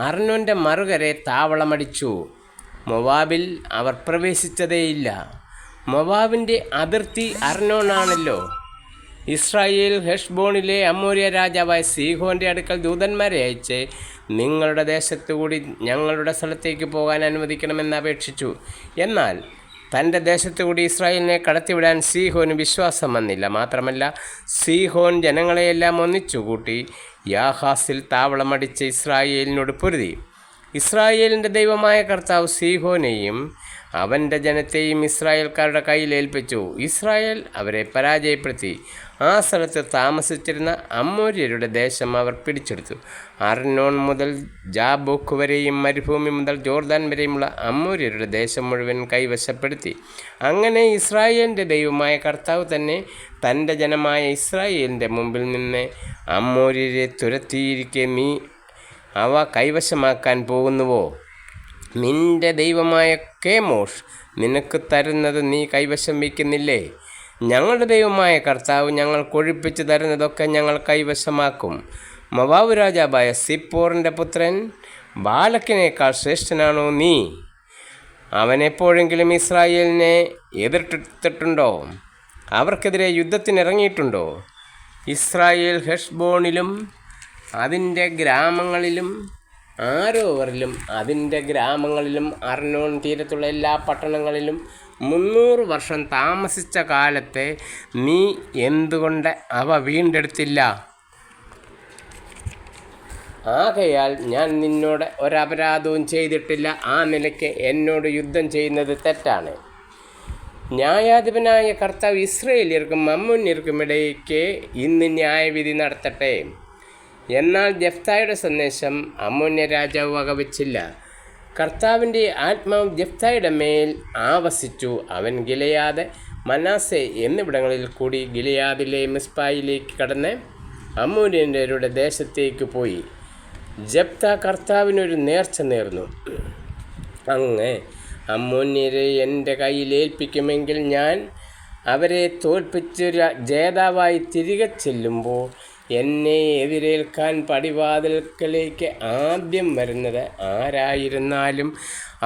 അർനോൻ്റെ മറുകരെ താവളമടിച്ചു. മൊവാബിൽ അവർ പ്രവേശിച്ചതേയില്ല. മൊവാബിൻ്റെ അതിർത്തി അർനോനാണല്ലോ. ഇസ്രായേൽ ഹെഷ്ബോണിലെ അമോര്യ രാജാവായ സീഹോൻ്റെ അടുക്കൽ ദൂതന്മാരെ അയച്ച് നിങ്ങളുടെ ദേശത്തുകൂടി ഞങ്ങളുടെ സ്ഥലത്തേക്ക് പോകാൻ അനുവദിക്കണമെന്ന് അപേക്ഷിച്ചു. എന്നാൽ തൻ്റെ ദേശത്തുകൂടി ഇസ്രായേലിനെ കടത്തിവിടാൻ സീഹോന് വിശ്വാസം വന്നില്ല. മാത്രമല്ല, സീഹോൻ ജനങ്ങളെയെല്ലാം ഒന്നിച്ചുകൂട്ടി യാഹാസിൽ താവളമടിച്ച് ഇസ്രായേലിനോട് പൊരുതി. ഇസ്രായേലിൻ്റെ ദൈവമായ കർത്താവ് സീഹോനെയും അവൻ്റെ ജനത്തെയും ഇസ്രായേൽക്കാരുടെ കയ്യിൽ ഏൽപ്പിച്ചു. ഇസ്രായേൽ അവരെ പരാജയപ്പെടുത്തി. ആ സ്ഥലത്ത് താമസിച്ചിരുന്ന അമ്മോര്യരുടെ ദേശം അവർ പിടിച്ചെടുത്തു. അർനോൺ മുതൽ ജാബോക്ക് വരെയും മരുഭൂമി മുതൽ ജോർദാൻ വരെയുമുള്ള അമ്മോര്യരുടെ ദേശം മുഴുവൻ കൈവശപ്പെടുത്തി. അങ്ങനെ ഇസ്രായേലിൻ്റെ ദൈവമായ കർത്താവ് തന്നെ തൻ്റെ ജനമായ ഇസ്രായേലിൻ്റെ മുമ്പിൽ നിന്ന് അമ്മോര്യരെ തുരത്തിയിരിക്കെ നീ അവ കൈവശമാക്കാൻ പോകുന്നുവോ? നിന്റെ ദൈവമായ കേമോഷ് നിനക്ക് തരുന്നത് നീ കൈവശം വയ്ക്കുന്നില്ലേ? ഞങ്ങളുടെ ദൈവമായ കർത്താവ് ഞങ്ങൾ കൊഴിപ്പിച്ച് തരുന്നതൊക്കെ ഞങ്ങൾ കൈവശമാക്കും. മൊവാബ് രാജാവായ സിപ്പോറിൻ്റെ പുത്രൻ ബാലക്കിനേക്കാൾ ശ്രേഷ്ഠനാണോ നീ? അവൻ എപ്പോഴെങ്കിലും ഇസ്രായേലിനെ എതിർത്തിട്ടുണ്ടോ? അവർക്കെതിരെ യുദ്ധത്തിനിറങ്ങിയിട്ടുണ്ടോ? ഇസ്രായേൽ ഹെഷ്ബോണിലും അതിൻ്റെ ഗ്രാമങ്ങളിലും ആരോവറിലും അതിൻ്റെ ഗ്രാമങ്ങളിലും അർനോൺ തീരത്തുള്ള എല്ലാ പട്ടണങ്ങളിലും 300 വർഷം താമസിച്ച കാലത്തെ നീ എന്തുകൊണ്ട് അവ വീണ്ടെടുത്തില്ല? ആകയാൽ ഞാൻ നിന്നോട് ഒരപരാധവും ചെയ്തിട്ടില്ല. ആ നിലയ്ക്ക് എന്നോട് യുദ്ധം ചെയ്യുന്നത് തെറ്റാണ്. ന്യായാധിപനായ കർത്താവ് ഇസ്രായേല്യർക്കും അമ്മോന്യർക്കും ഇടയ്ക്ക് ഇന്ന് ന്യായവിധി നടത്തട്ടെ. എന്നാൽ ജെഫ്തായുടെ സന്ദേശം അമ്മോന്യ രാജാവ് വകവച്ചില്ല. കർത്താവിൻ്റെ ആത്മാവ് ജെഫ്തായുടെ മേൽ ആവസിച്ചു. അവൻ ഗിലെയാദ്, മനാസെ എന്നിവിടങ്ങളിൽ കൂടി ഗിലെയാദിലെ മിസ്പായിലേക്ക് കടന്ന് അമ്മോന്യരുടെ ദേശത്തേക്ക് പോയി. ജെഫ്താ കർത്താവിനൊരു നേർച്ച നേർന്നു, അങ്ങ് അമ്മോന്യരെ എൻ്റെ കയ്യിൽ ഏൽപ്പിക്കുമെങ്കിൽ ഞാൻ അവരെ തോൽപ്പിച്ച് ജേതാവായി തിരികെ ചെല്ലുമ്പോൾ എന്നെ എതിരേൽക്കാൻ പടിവാതിൽക്കലേക്ക് ആദ്യം വരുന്നത് ആരായിരുന്നാലും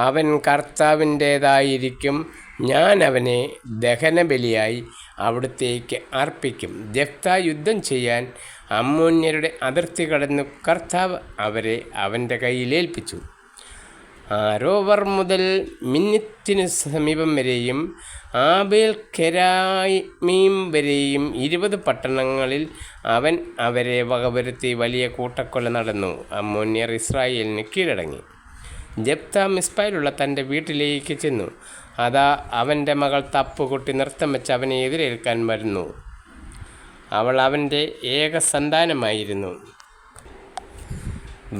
അവൻ കർത്താവിൻ്റേതായിരിക്കും. ഞാൻ അവനെ ദഹനബലിയായി അവിടത്തേക്ക് അർപ്പിക്കും. ജെഫ്താ യുദ്ധം ചെയ്യാൻ അമ്മോന്യരുടെ അതിർത്തി കടന്നു കർത്താവ് അവരെ അവൻ്റെ കയ്യിലേൽപ്പിച്ചു. ആരോവർ മുതൽ മിന്നിത്തിന് സമീപം വരെയും ആബേൽ കെരാമീം വരെയും 20 പട്ടണങ്ങളിൽ അവൻ അവരെ വകവരുത്തി വലിയ കൂട്ടക്കൊല നടന്നു. അമ്മോന്യർ ഇസ്രായേലിന് കീഴടങ്ങി. ജെഫ്താ മിസ്പയിലുള്ള തൻ്റെ വീട്ടിലേക്ക് ചെന്നു. അതാ അവൻ്റെ മകൾ തപ്പുകൊട്ടി നൃത്തം വെച്ച് അവനെ എതിരേൽക്കാൻ വരുന്നു. അവൾ അവൻ്റെ ഏക സന്താനമായിരുന്നു.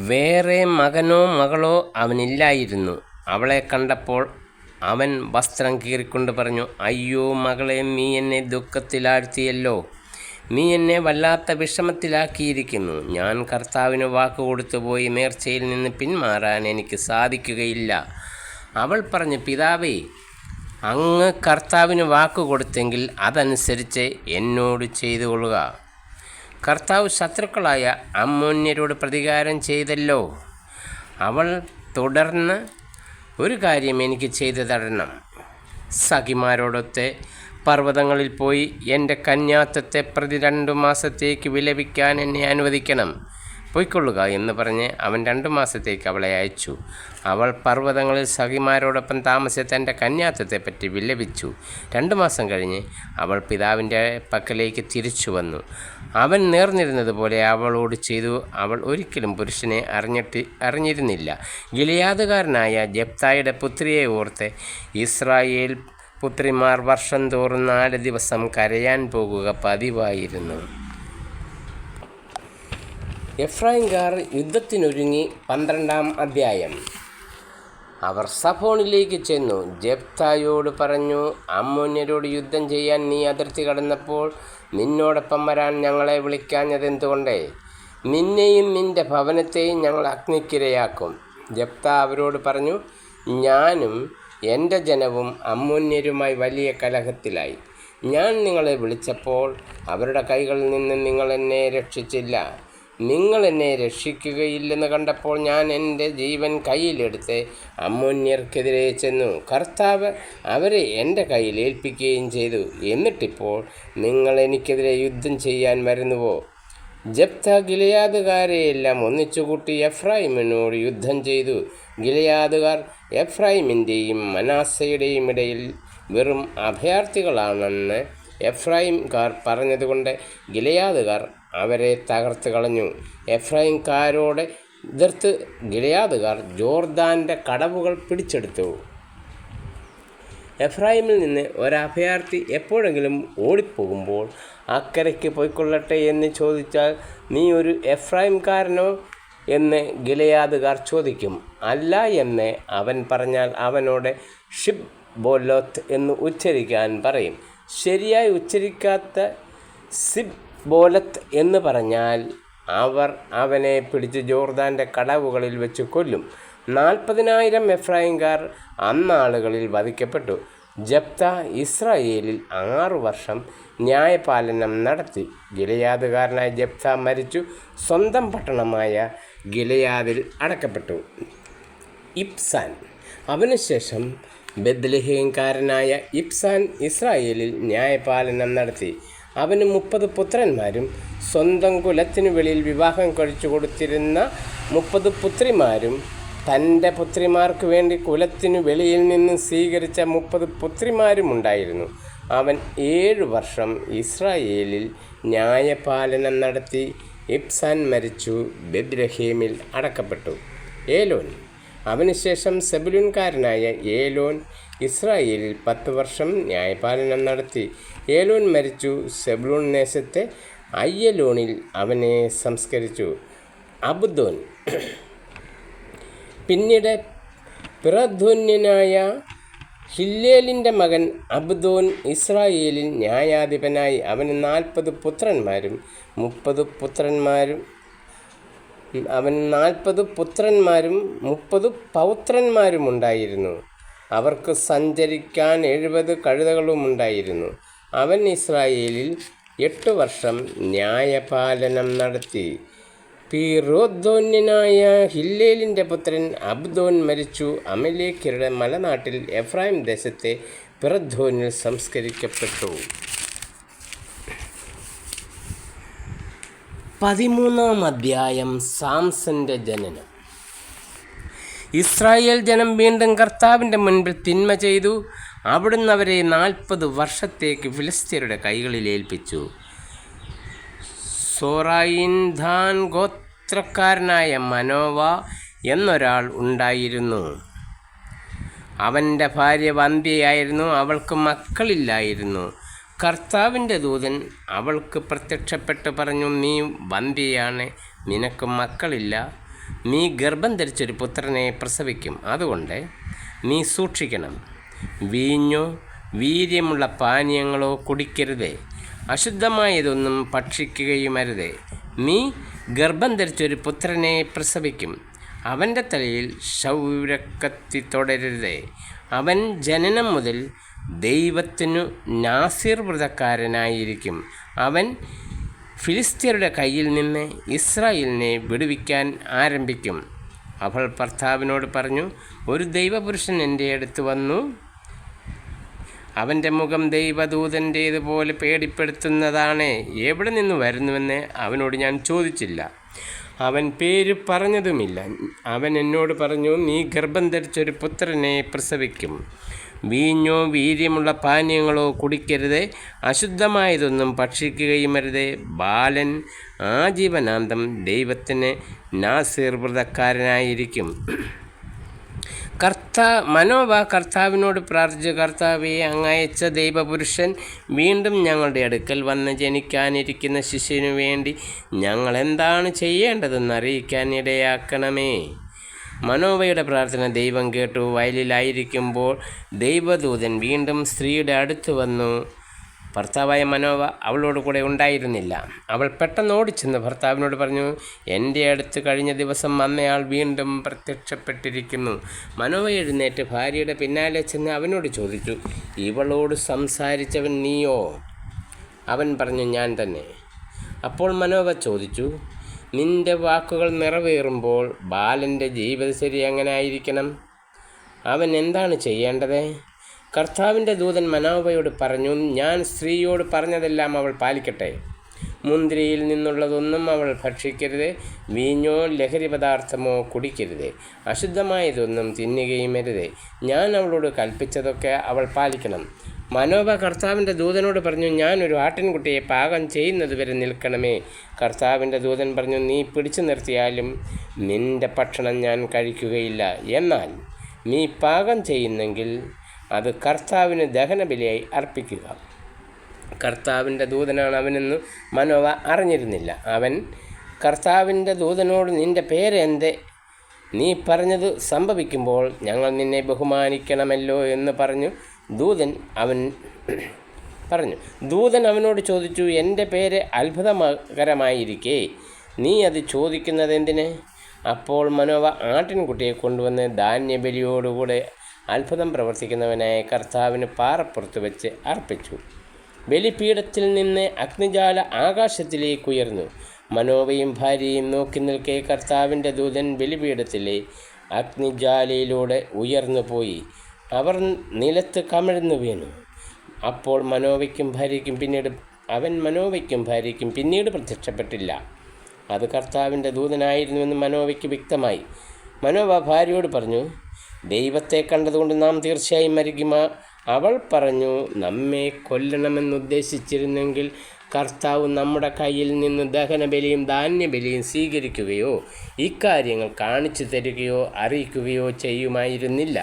വേറെ മകനോ മകളോ അവനില്ലായിരുന്നു. അവളെ കണ്ടപ്പോൾ അവൻ വസ്ത്രം കീറിക്കൊണ്ട് പറഞ്ഞു, അയ്യോ മകളെ, നീ എന്നെ ദുഃഖത്തിലാഴ്ത്തിയല്ലോ. നീ എന്നെ വല്ലാത്ത വിഷമത്തിലാക്കിയിരിക്കുന്നു. ഞാൻ കർത്താവിന് വാക്ക് പോയി നേർച്ചയിൽ നിന്ന് പിന്മാറാൻ എനിക്ക് സാധിക്കുകയില്ല. അവൾ പറഞ്ഞു, പിതാവേ, അങ്ങ് കർത്താവിന് വാക്ക് കൊടുത്തെങ്കിൽ അതനുസരിച്ച് എന്നോട് ചെയ്തു കൊള്ളുക. കർത്താവ് ശത്രുക്കളായ അമ്മോന്യരോട് പ്രതികാരം ചെയ്തല്ലോ. അവൾ തുടർന്ന്, ഒരു കാര്യം എനിക്ക് ചെയ്തു തരണം. സഖിമാരോടൊത്ത് പർവ്വതങ്ങളിൽ പോയി എൻ്റെ കന്യാത്വത്തെ പ്രതി 2 മാസത്തേക്ക് വിലപിക്കാൻ എന്നെ അനുവദിക്കണം. പൊയ്ക്കൊള്ളുക എന്ന് പറഞ്ഞ് അവൻ 2 മാസത്തേക്ക് അവളെ അയച്ചു. അവൾ പർവ്വതങ്ങളിൽ സഖിമാരോടൊപ്പം താമസിച്ച് തൻ്റെ കന്യാത്വത്തെപ്പറ്റി വിലപിച്ചു. 2 മാസം കഴിഞ്ഞ് അവൾ പിതാവിൻ്റെ പക്കലേക്ക് തിരിച്ചു വന്നു. അവൻ നേർന്നിരുന്നതുപോലെ അവളോട് ചെയ്തു. അവൾ ഒരിക്കലും പുരുഷനെ അറിഞ്ഞിരുന്നില്ല. ഗിലെയാദുകാരനായ ജെഫ്തായുടെ പുത്രിയെ ഓർത്ത് ഇസ്രായേൽ പുത്രിമാർ വർഷം തോറും 4 ദിവസം കരയാൻ പോകുക പതിവായിരുന്നു. എഫ്രൈംകാർ യുദ്ധത്തിനൊരുങ്ങി. 12-ാം അധ്യായം. അവർ സഫോണിലേക്ക് ചെന്നു. ജെഫ്തായോട് പറഞ്ഞു, അമ്മോന്യരോട് യുദ്ധം ചെയ്യാൻ നീ അതിർത്തി കടന്നപ്പോൾ നിന്നോടൊപ്പം വരാൻ ഞങ്ങളെ വിളിക്കാഞ്ഞതെന്തുകൊണ്ടേ? നിന്നെയും നിൻ്റെ ഭവനത്തെയും ഞങ്ങൾ അഗ്നിക്കിരയാക്കും. ജെഫ്താ അവരോട് പറഞ്ഞു, ഞാനും എൻ്റെ ജനവും അമ്മോന്യരുമായി വലിയ കലഹത്തിലായി. ഞാൻ നിങ്ങളെ വിളിച്ചപ്പോൾ അവരുടെ കൈകളിൽ നിന്ന് നിങ്ങൾ എന്നെ രക്ഷിച്ചില്ല. നിങ്ങൾ എന്നെ രക്ഷിക്കുകയില്ലെന്ന് കണ്ടപ്പോൾ ഞാൻ എൻ്റെ ജീവൻ കയ്യിലെടുത്ത് അമ്മോന്യർക്കെതിരെ ചെന്നു. കർത്താവ് അവരെ എൻ്റെ കയ്യിൽ ഏൽപ്പിക്കുകയും ചെയ്തു. എന്നിട്ടിപ്പോൾ നിങ്ങൾ എനിക്കെതിരെ യുദ്ധം ചെയ്യാൻ വരുന്നുവോ? ജെഫ്താ ഗിലെയാദുകാരെയെല്ലാം ഒന്നിച്ചുകൂട്ടി എഫ്രൈമിനോട് യുദ്ധം ചെയ്തു. ഗിലെയാദുകാർ എഫ്രൈമിൻ്റെയും മനാസയുടെയും ഇടയിൽ വെറും അഭയാർത്ഥികളാണെന്ന് എഫ്രൈംകാർ പറഞ്ഞതുകൊണ്ട് ഗിലെയാദുകാർ അവരെ തകർത്ത് കളഞ്ഞു. എഫ്രൈംകാരോട് എതിർത്ത് ഗിലെയാദുകാർ ജോർദാൻ്റെ കടവുകൾ പിടിച്ചെടുത്തു. എഫ്രൈമിൽ നിന്ന് ഒരഭയാർത്ഥി എപ്പോഴെങ്കിലും ഓടിപ്പോകുമ്പോൾ അക്കരയ്ക്ക് പോയിക്കൊള്ളട്ടെ എന്ന് ചോദിച്ചാൽ, നീ ഒരു എഫ്രൈംകാരനോ എന്ന് ഗിലെയാദുകാർ ചോദിക്കും. അല്ല എന്ന് അവൻ പറഞ്ഞാൽ അവനോട് ഷിബ്ബോലോത്ത് എന്ന് ഉച്ചരിക്കാൻ പറയും. ശരിയായി ഉച്ചരിക്കാത്ത സിബ്ബോലത്ത് എന്ന് പറഞ്ഞാൽ അവർ അവനെ പിടിച്ച് ജോർദാൻ്റെ കടവുകളിൽ വെച്ച് കൊല്ലും. 40,000 എഫ്രൈംകാർ അന്നാളുകളിൽ വധിക്കപ്പെട്ടു. ജെഫ്താ ഇസ്രായേലിൽ 6 വർഷം ന്യായപാലനം നടത്തി. ഗിലെയാദുകാരനായ ജെഫ്താ മരിച്ചു. സ്വന്തം പട്ടണമായ ഗിലെയാദിൽ അടക്കപ്പെട്ടു. ഇബ്സാൻ. അവനുശേഷം ബെത്ലഹേംകാരനായ ഇബ്സാൻ ഇസ്രായേലിൽ ന്യായപാലനം നടത്തി. അവന് 30 പുത്രന്മാരും സ്വന്തം കുലത്തിനു വെളിയിൽ വിവാഹം കഴിച്ചു കൊടുത്തിരുന്ന 30 പുത്രിമാരും തൻ്റെ പുത്രിമാർക്ക് വേണ്ടി കുലത്തിനു വെളിയിൽ നിന്ന് സ്വീകരിച്ച 30 പുത്രിമാരുമുണ്ടായിരുന്നു. അവൻ 7 വർഷം ഇസ്രായേലിൽ ന്യായപാലനം നടത്തി. ഇബ്സാൻ മരിച്ചു. ബെത്ലഹേമിൽ അടക്കപ്പെട്ടു. ഏലോൻ. അവനുശേഷം സെബുലൂൻകാരനായ ഏലോൻ ഇസ്രായേലിൽ 10 വർഷം ന്യായപാലനം നടത്തി. ഏലോൻ മരിച്ചു. സെബുലൂൺ ദേശത്തെ അയ്യലോണിൽ അവനെ സംസ്കരിച്ചു. അബ്ദോൻ. പിന്നീട് പിറധോന്യനായ ഹില്ലേലിൻ്റെ മകൻ അബ്ദോൻ ഇസ്രായേലിൽ ന്യായാധിപനായി. അവന് 40 പുത്രന്മാരും 30 പൗത്രന്മാരുമുണ്ടായിരുന്നു. അവർക്ക് സഞ്ചരിക്കാൻ 70 കഴുതകളുമുണ്ടായിരുന്നു. അവൻ ഇസ്രായേലിൽ 8 വർഷം ന്യായപാലനം നടത്തി. പിറധോന്യനായ ഹില്ലേലിൻ്റെ പുത്രൻ അബ്ദോൻ മരിച്ചു. അമലേക്യരുടെ മലനാട്ടിൽ എഫ്രൈം ദേശത്തെ പിറധോനിൽ സംസ്കരിക്കപ്പെട്ടു. 13-ാം അധ്യായം. സാംസന്റെ ജനനം. ഇസ്രായേൽ ജനം വീണ്ടും കർത്താവിൻ്റെ മുൻപിൽ തിന്മ ചെയ്തു. അവിടുന്ന് അവരെ 40 വർഷത്തേക്ക് ഫിലിസ്ത്യരുടെ കൈകളിൽ ഏൽപ്പിച്ചു. സോറായിൻദാൻ ഗോത്രക്കാരനായ മനോവ എന്നൊരാൾ ഉണ്ടായിരുന്നു. അവൻ്റെ ഭാര്യ വന്ധ്യയായിരുന്നു. അവൾക്ക് മക്കളില്ലായിരുന്നു. കർത്താവിൻ്റെ ദൂതൻ അവൾക്ക് പ്രത്യക്ഷപ്പെട്ട് പറഞ്ഞു, നീ വന്ധ്യയാണ്, നിനക്ക് മക്കളില്ല. നീ ഗർഭം ധരിച്ചൊരു പുത്രനെ പ്രസവിക്കും. അതുകൊണ്ട് നീ സൂക്ഷിക്കണം. വീഞ്ഞോ വീര്യമുള്ള പാനീയങ്ങളോ കുടിക്കരുത്. അശുദ്ധമായതൊന്നും ഭക്ഷിക്കുകയുമരുത്. നീ ഗർഭം ധരിച്ചൊരു പുത്രനെ പ്രസവിക്കും. അവൻ്റെ തലയിൽ ക്ഷൗരക്കത്തി തൊടരുത്. അവൻ ജനനം മുതൽ ദൈവത്തിനു നാസീർ വ്രതക്കാരനായിരിക്കും. അവൻ ഫിലിസ്ത്യരുടെ കയ്യിൽ നിന്ന് ഇസ്രായേലിനെ വിടുവിക്കാൻ ആരംഭിക്കും. അവൾ ഭർത്താവിനോട് പറഞ്ഞു, ഒരു ദൈവപുരുഷൻ എൻ്റെ അടുത്ത് വന്നു. അവൻ്റെ മുഖം ദൈവദൂതൻ്റേതുപോലെ പേടിപ്പെടുത്തുന്നതാണ്. എവിടെ നിന്ന് വരുന്നുവെന്ന് അവനോട് ഞാൻ ചോദിച്ചില്ല. അവൻ പേര് പറഞ്ഞതുമില്ല. അവൻ എന്നോട് പറഞ്ഞു, നീ ഗർഭം ധരിച്ചൊരു പുത്രനെ പ്രസവിക്കും. വീഞ്ഞോ വീര്യമുള്ള പാനീയങ്ങളോ കുടിക്കരുത്. അശുദ്ധമായതൊന്നും ഭക്ഷിക്കുകയുമരുത്. ബാലൻ ആജീവനാന്തം ദൈവത്തിന് നാസീർ വ്രതക്കാരനായിരിക്കും. മനോവ കർത്താവിനോട് പ്രാർത്ഥിച്ചു, കർത്താവേ, അങ്ങ് അയച്ച ദൈവപുരുഷൻ വീണ്ടും ഞങ്ങളുടെ അടുക്കൽ വന്ന് ജനിക്കാനിരിക്കുന്ന ശിശുവിനു വേണ്ടി ഞങ്ങൾ എന്താണ് ചെയ്യേണ്ടതെന്ന് അറിയിക്കാൻ ഇടയാക്കണമേ. മനോവയുടെ പ്രാർത്ഥന ദൈവം കേട്ടു. വയലിലായിരിക്കുമ്പോൾ ദൈവദൂതൻ വീണ്ടും സ്ത്രീയുടെ അടുത്ത് വന്നു. ഭർത്താവായ മനോവ അവളോട് കൂടെ ഉണ്ടായിരുന്നില്ല. അവൾ പെട്ടെന്ന് ഓടിച്ചെന്ന് ഭർത്താവിനോട് പറഞ്ഞു, എൻ്റെ അടുത്ത് കഴിഞ്ഞ ദിവസം വന്നയാൾ വീണ്ടും പ്രത്യക്ഷപ്പെട്ടിരിക്കുന്നു. മനോവ എഴുന്നേറ്റ് ഭാര്യയുടെ പിന്നാലെ ചെന്ന് അവനോട് ചോദിച്ചു, ഇവളോട് സംസാരിച്ചവൻ നീയോ? അവൻ പറഞ്ഞു, ഞാൻ തന്നെ. അപ്പോൾ മനോവ ചോദിച്ചു, നിന്റെ വാക്കുകൾ നിറവേറുമ്പോൾ ബാലൻ്റെ ജീവിതശൈലി എങ്ങനെ ആയിരിക്കണം? അവൻ എന്താണ് ചെയ്യേണ്ടത്? കർത്താവിൻ്റെ ദൂതൻ മനോവയോട് പറഞ്ഞു, ഞാൻ സ്ത്രീയോട് പറഞ്ഞതെല്ലാം അവൾ പാലിക്കട്ടെ. മുന്തിരിയിൽ നിന്നുള്ളതൊന്നും അവൾ ഭക്ഷിക്കരുത്. വീഞ്ഞോ ലഹരി പദാർത്ഥമോ കുടിക്കരുത്. അശുദ്ധമായതൊന്നും തിന്നുകയുമരുത്. ഞാൻ അവളോട് കൽപ്പിച്ചതൊക്കെ അവൾ പാലിക്കണം. മനോവ കർത്താവിൻ്റെ ദൂതനോട് പറഞ്ഞു, ഞാനൊരു ആട്ടിൻകുട്ടിയെ പാകം ചെയ്യുന്നതുവരെ നിൽക്കണമേ. കർത്താവിൻ്റെ ദൂതൻ പറഞ്ഞു, നീ പിടിച്ചു നിർത്തിയാലും നിൻ്റെ ഭക്ഷണം ഞാൻ കഴിക്കുകയില്ല. എന്നാൽ നീ പാകം ചെയ്യുന്നെങ്കിൽ അത് കർത്താവിന് ദഹനബലിയായി അർപ്പിക്കുക. കർത്താവിൻ്റെ ദൂതനാണ് അവനെന്ന് മനോവ അറിഞ്ഞിരുന്നില്ല. അവൻ കർത്താവിൻ്റെ ദൂതനോട്, നിൻ്റെ പേരെന്ത്? നീ പറഞ്ഞത് സംഭവിക്കുമ്പോൾ ഞങ്ങൾ നിന്നെ ബഹുമാനിക്കണമല്ലോ എന്ന് പറഞ്ഞു. ദൂതൻ അവനോട് ചോദിച്ചു, എൻ്റെ പേര് അത്ഭുതകരമായിരിക്കെ നീ അത് ചോദിക്കുന്നത് എന്തിന്? അപ്പോൾ മനോവ ആട്ടിൻകുട്ടിയെ കൊണ്ടുവന്ന് ധാന്യബലിയോടുകൂടെ അത്ഭുതം പ്രവർത്തിക്കുന്നവനായ കർത്താവിന് പാറപ്പുറത്ത് വെച്ച് അർപ്പിച്ചു. ബലിപീഠത്തിൽ നിന്ന് അഗ്നിജ്വാല ആകാശത്തിലേക്ക് ഉയർന്നു. മനോവയും ഭാര്യയും നോക്കി നിൽക്കെ കർത്താവിൻ്റെ ദൂതൻ ബലിപീഠത്തിലെ അഗ്നിജ്വാലയിലൂടെ ഉയർന്നു പോയി. അവർ നിലത്ത് കമിഴ്ന്നു വീണു. അപ്പോൾ മനോവയ്ക്കും ഭാര്യയ്ക്കും പിന്നീട് പ്രത്യക്ഷപ്പെട്ടില്ല. അത് കർത്താവിൻ്റെ ദൂതനായിരുന്നുവെന്ന് മനോവയ്ക്ക് വ്യക്തമായി. മനോവ ഭാര്യയോട് പറഞ്ഞു, ദൈവത്തെ കണ്ടതുകൊണ്ട് നാം തീർച്ചയായും മരിക്കുമോ? അവൾ പറഞ്ഞു, നമ്മെ കൊല്ലണമെന്നുദ്ദേശിച്ചിരുന്നെങ്കിൽ കർത്താവ് നമ്മുടെ കയ്യിൽ നിന്ന് ദഹനബലിയും ധാന്യബലിയും സ്വീകരിക്കുകയോ ഇക്കാര്യങ്ങൾ കാണിച്ചു തരികയോ അറിയിക്കുകയോ ചെയ്യുമായിരുന്നില്ല.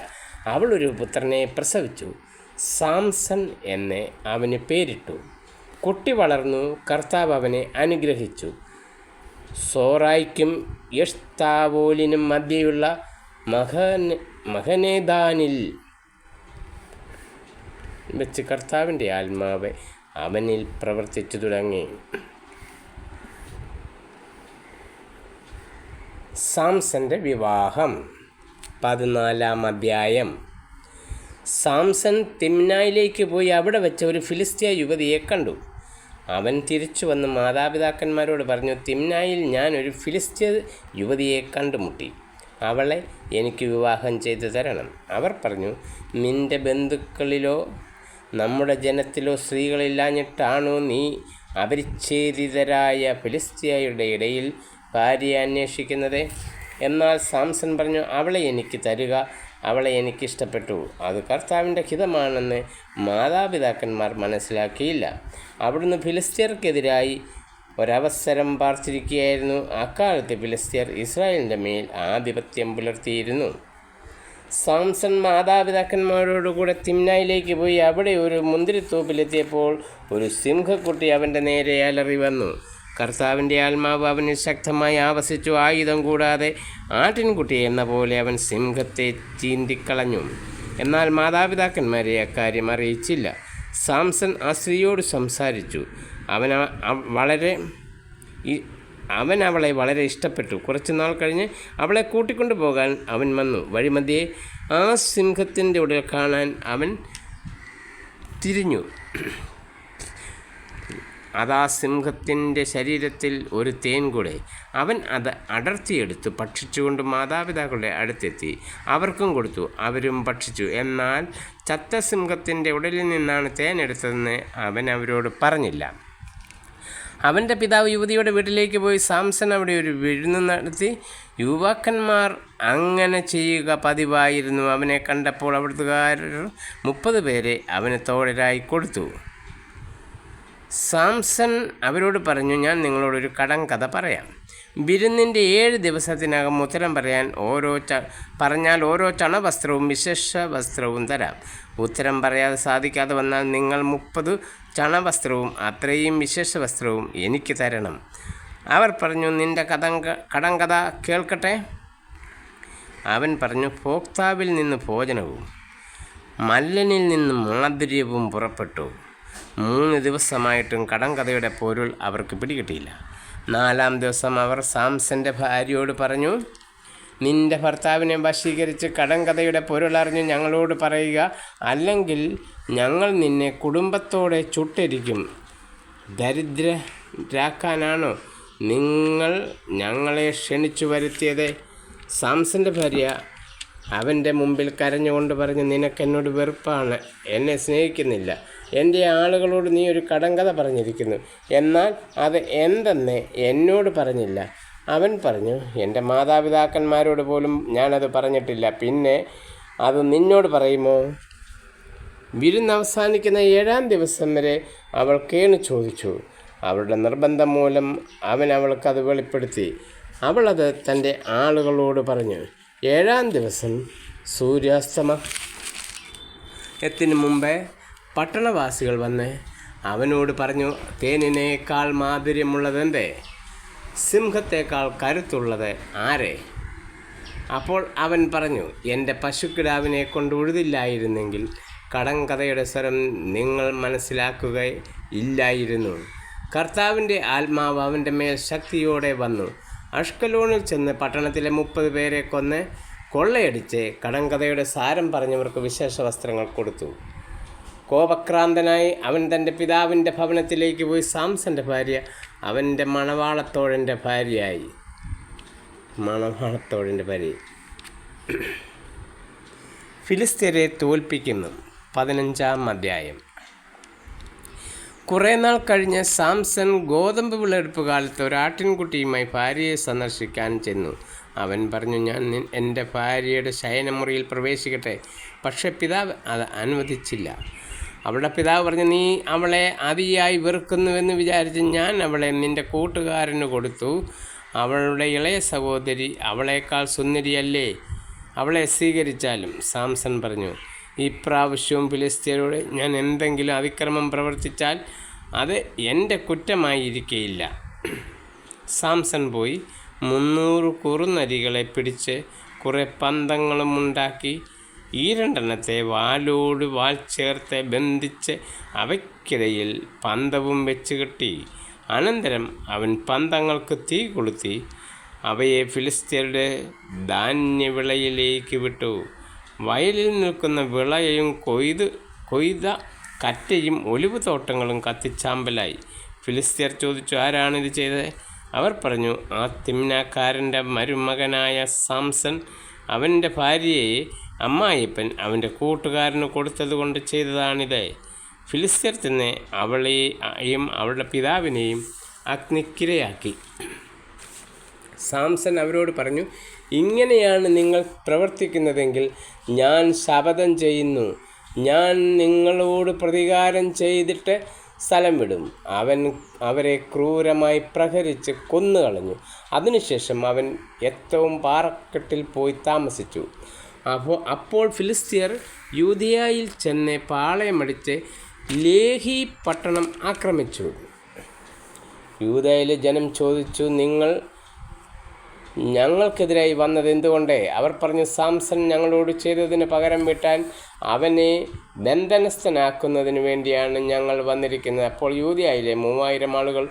അവളൊരു പുത്രനെ പ്രസവിച്ചു. സാംസൺ എന്ന് അവന് പേരിട്ടു. കുട്ടി വളർന്നു. കർത്താവ് അവനെ അനുഗ്രഹിച്ചു. സോറായ്ക്കും എഷ്താവോലിനും മധ്യയുള്ള മഹനേദാനിൽ വെച്ച് കർത്താവിൻ്റെ ആത്മാവ് അവനിൽ പ്രവർത്തിച്ചു തുടങ്ങി. സാംസന്റെ വിവാഹം. 14-ാം അധ്യായം. സാംസൺ തിമ്നായിലേക്ക് പോയി അവിടെ വെച്ച് ഒരു ഫിലിസ്ത്യ യുവതിയെ കണ്ടു. അവൻ തിരിച്ചു വന്ന് മാതാപിതാക്കന്മാരോട് പറഞ്ഞു, തിമ്നായിൽ ഞാൻ ഒരു ഫിലിസ്ത്യ യുവതിയെ കണ്ടുമുട്ടി. അവളെ എനിക്ക് വിവാഹം ചെയ്തു തരണം. അവർ പറഞ്ഞു, നിൻ്റെ ബന്ധുക്കളിലോ നമ്മുടെ ജനത്തിലോ സ്ത്രീകളില്ലാഞ്ഞിട്ടാണോ നീ അപരിച്ഛേദിതരായ ഫിലിസ്ത്യയുടെ ഇടയിൽ ഭാര്യയെ അന്വേഷിക്കുന്നത്? എന്നാൽ സാംസൺ പറഞ്ഞു, അവളെ എനിക്ക് തരുക. അവളെ എനിക്കിഷ്ടപ്പെട്ടു. അത് കർത്താവിൻ്റെ ഹിതമാണെന്ന് മാതാപിതാക്കന്മാർ മനസ്സിലാക്കിയില്ല. അവിടുന്ന് ഫിലിസ്ത്യർക്കെതിരായി ഒരവസരം പാർത്തിരിക്കുകയായിരുന്നു. അക്കാലത്ത് ഫിലിസ്ത്യർ ഇസ്രായേലിൻ്റെ മേൽ ആധിപത്യം പുലർത്തിയിരുന്നു. സാംസൺ മാതാപിതാക്കന്മാരോടുകൂടെ തിമ്നായിലേക്ക് പോയി. അവിടെ ഒരു മുന്തിരിത്തോപ്പിലെത്തിയപ്പോൾ ഒരു സിംഹക്കുട്ടി അവൻ്റെ നേരെ അലറി വന്നു. കർത്താവിൻ്റെ ആത്മാവ് അവനിൽ ശക്തമായി ആവസിച്ചു. ആയുധം കൂടാതെ ആട്ടിൻകുട്ടിയെ എന്ന പോലെ അവൻ സിംഹത്തെ ചീന്തിക്കളഞ്ഞു. എന്നാൽ മാതാപിതാക്കന്മാരെ അക്കാര്യം അറിയിച്ചില്ല. സാംസൺ ആ സ്ത്രീയോട് സംസാരിച്ചു. അവൻ അവളെ വളരെ ഇഷ്ടപ്പെട്ടു. കുറച്ചുനാൾ കഴിഞ്ഞ് അവളെ കൂട്ടിക്കൊണ്ടു പോകാൻ അവൻ വന്നു. വഴിമധ്യേ ആ സിംഹത്തിൻ്റെ ഉടൽ കാണാൻ അവൻ തിരിഞ്ഞു. അതാ സിംഹത്തിൻ്റെ ശരീരത്തിൽ ഒരു തേൻകൂടെ. അവൻ അത് അടർത്തിയെടുത്ത് ഭക്ഷിച്ചുകൊണ്ട് മാതാപിതാക്കളുടെ അടുത്തെത്തി. അവർക്കും കൊടുത്തു. അവരും ഭക്ഷിച്ചു. എന്നാൽ ചത്ത സിംഹത്തിൻ്റെ ഉടലിൽ നിന്നാണ് തേൻ എടുത്തതെന്ന് അവൻ അവരോട് പറഞ്ഞില്ല. അവൻ്റെ പിതാവ് യുവതിയുടെ വീട്ടിലേക്ക് പോയി. സാംസൺ അവിടെ ഒരു വിരുന്ന് നടത്തി. യുവാക്കന്മാർ അങ്ങനെ ചെയ്യുക പതിവായിരുന്നു. അവനെ കണ്ടപ്പോൾ അവിടുത്തുകാർ 30 പേരെ അവന് തോഴരായി കൊടുത്തു. സാംസൺ അവരോട് പറഞ്ഞു, ഞാൻ നിങ്ങളോടൊരു കടങ്കഥ പറയാം. വിരുന്നിൻ്റെ 7 ദിവസത്തിനകം ഉത്തരം പറഞ്ഞാൽ ഓരോ ചണവസ്ത്രവും വിശേഷ വസ്ത്രവും തരാം. ഉത്തരം പറയാതെ സാധിക്കാതെ വന്നാൽ നിങ്ങൾ 30 ചണവസ്ത്രവും അത്രയും വിശേഷ വസ്ത്രവും എനിക്ക് തരണം. അവർ പറഞ്ഞു, നിൻ്റെ കടങ്കഥ കേൾക്കട്ടെ. അവൻ പറഞ്ഞു, ഭോക്താവിൽ നിന്ന് ഭോജനവും മല്ലനിൽ നിന്ന് മാധുര്യവും പുറപ്പെട്ടു. 3 ദിവസമായിട്ടും കടങ്കഥയുടെ പൊരുൾ അവർക്ക് പിടികിട്ടിയില്ല. 4-ാം ദിവസം അവർ സാംസൻ്റെ ഭാര്യയോട് പറഞ്ഞു, നിന്റെ ഭർത്താവിനെ വശീകരിച്ച് കടങ്കഥയുടെ പൊരുളറിഞ്ഞ് ഞങ്ങളോട് പറയുക, അല്ലെങ്കിൽ ഞങ്ങൾ നിന്നെ കുടുംബത്തോടെ ചുട്ടരിക്കും. ദരിദ്രരാക്കാനാണോ നിങ്ങൾ ഞങ്ങളെ ക്ഷണിച്ചു വരുത്തിയത്? സാംസൻ്റെ ഭാര്യ അവൻ്റെ മുമ്പിൽ കരഞ്ഞുകൊണ്ട് പറഞ്ഞു, നിനക്കെന്നോട് വെറുപ്പാണ്, എന്നെ സ്നേഹിക്കുന്നില്ല. എൻ്റെ ആളുകളോട് നീ ഒരു കടങ്കഥ പറഞ്ഞിരിക്കുന്നു, എന്നാൽ അത് എന്തെന്ന് എന്നോട് പറഞ്ഞില്ല. അവൻ പറഞ്ഞു, എൻ്റെ മാതാപിതാക്കന്മാരോട് പോലും ഞാനത് പറഞ്ഞിട്ടില്ല, പിന്നെ അത് നിന്നോട് പറയുമോ? വിരുന്ന് അവസാനിക്കുന്ന 7-ാം ദിവസം വരെ അവൾ കേണു ചോദിച്ചു. അവളുടെ നിർബന്ധം മൂലം അവൻ അവൾക്കത് വെളിപ്പെടുത്തി. അവളത് തൻ്റെ ആളുകളോട് പറഞ്ഞു. 7-ാം ദിവസം സൂര്യാസ്തമയത്തിനു മുമ്പേ പട്ടണവാസികൾ വന്ന് അവനോട് പറഞ്ഞു, തേനിനേക്കാൾ മാധുര്യമുള്ളതെന്തേ? സിംഹത്തേക്കാൾ കരുത്തുള്ളത് ആരെ? അപ്പോൾ അവൻ പറഞ്ഞു, എൻ്റെ പശുക്കിടാവിനെ കൊണ്ട് ഉഴുതില്ലായിരുന്നെങ്കിൽ കടങ്കഥയുടെ സ്വരം നിങ്ങൾ മനസ്സിലാക്കുകയില്ലായിരുന്നു. കർത്താവിൻ്റെ ആത്മാവ് അവൻ്റെ മേൽ ശക്തിയോടെ വന്നു. അഷ്കലോണിൽ ചെന്ന് പട്ടണത്തിലെ 30 പേരെ കൊന്ന് കൊള്ളയടിച്ച് കടങ്കഥയുടെ സാരം പറഞ്ഞവർക്ക് വിശേഷ വസ്ത്രങ്ങൾ കൊടുത്തു. കോപക്രാന്തനായി അവൻ തൻ്റെ പിതാവിൻ്റെ ഭവനത്തിലേക്ക് പോയി. സാംസൻ്റെ ഭാര്യ അവൻ്റെ മണവാളത്തോഴൻ്റെ ഭാര്യയായി. ഫിലിസ്ത്യരെ തോൽപ്പിക്കുന്നു. 15-ാം അധ്യായം. കുറേ നാൾ കഴിഞ്ഞ് സാംസൺ ഗോതമ്പ് വിളവെടുപ്പ് കാലത്ത് ഒരാട്ടിൻകുട്ടിയുമായി ഭാര്യയെ സന്ദർശിക്കാൻ ചെന്നു. അവൻ പറഞ്ഞു, ഞാൻ എൻ്റെ ഭാര്യയുടെ ശയനമുറിയിൽ പ്രവേശിക്കട്ടെ. പക്ഷേ പിതാവ് അത് അനുവദിച്ചില്ല. അവളുടെ പിതാവ് പറഞ്ഞു, നീ അവളെ അതിയായി വെറുക്കുന്നുവെന്ന് വിചാരിച്ച് ഞാൻ അവളെ നിൻ്റെ കൂട്ടുകാരന് കൊടുത്തു. അവളുടെ ഇളയ സഹോദരി അവളേക്കാൾ സുന്ദരിയല്ലേ? അവളെ സ്വീകരിച്ചാലും. സാംസൺ പറഞ്ഞു, ഇപ്രാവശ്യവും ഫിലിസ്ത്യരോട് ഞാൻ എന്തെങ്കിലും അതിക്രമം പ്രവർത്തിച്ചാൽ അത് എൻ്റെ കുറ്റമായിരിക്കയില്ല. സാംസൺ പോയി 300 കുറുനരികളെ പിടിച്ച് കുറേ പന്തങ്ങളും ഉണ്ടാക്കി. ഈ 2 വാലോട് വാൽ ചേർത്ത് ബന്ധിച്ച് അവയ്ക്കിടയിൽ പന്തവും വെച്ച് കെട്ടി. അനന്തരം അവൻ പന്തങ്ങൾക്ക് തീ കൊളുത്തി അവയെ ഫിലിസ്ത്യരുടെ ധാന്യവിളയിലേക്ക് വിട്ടു. വയലിൽ നിൽക്കുന്ന വിളയും കൊയ്ത കറ്റയും ഒലിവ് തോട്ടങ്ങളും കത്തിച്ചാമ്പലായി. ഫിലിസ്ത്യർ ചോദിച്ചു, ആരാണിത് ചെയ്തത്? അവർ പറഞ്ഞു, ആ തിമ്നാക്കാരൻ്റെ മരുമകനായ സാംസൺ അവൻ്റെ ഭാര്യയെ അമ്മായിപ്പൻ അവൻ്റെ കൂട്ടുകാരന് കൊടുത്തതുകൊണ്ട് ചെയ്തതാണിത്. ഫിലിസ്ത്യർ തന്നെ അവളെയും അവളുടെ പിതാവിനെയും അഗ്നിക്കിരയാക്കി. സാംസൺ അവരോട് പറഞ്ഞു, ഇങ്ങനെയാണ് നിങ്ങൾ പ്രവർത്തിക്കുന്നതെങ്കിൽ ഞാൻ ശപഥം ചെയ്യുന്നു, ഞാൻ നിങ്ങളോട് പ്രതികാരം ചെയ്തിട്ട് സ്ഥലം വിടും. അവൻ അവരെ ക്രൂരമായി പ്രഹരിച്ച് കൊന്നുകളഞ്ഞു. അതിനുശേഷം അവൻ ഏറ്റവും പാറക്കെട്ടിൽ പോയി താമസിച്ചു. അപ്പോൾ ഫിലിസ്ത്യർ യൂദയായിൽ ചെന്ന് പാളയമടിച്ച് ലേഹി പട്ടണം ആക്രമിച്ചു. യൂദയിലെ ജനം ചോദിച്ചു, നിങ്ങൾ ഞങ്ങൾക്കെതിരായി വന്നത് എന്തുകൊണ്ട്? അവർ പറഞ്ഞു, സാംസൺ ഞങ്ങളോട് ചെയ്തതിന് പകരം വീട്ടാൻ അവനെ ബന്ധനസ്ഥനാക്കുന്നതിന് വേണ്ടിയാണ് ഞങ്ങൾ വന്നിരിക്കുന്നത്. അപ്പോൾ യൂദയായിലെ 3000 ആളുകൾ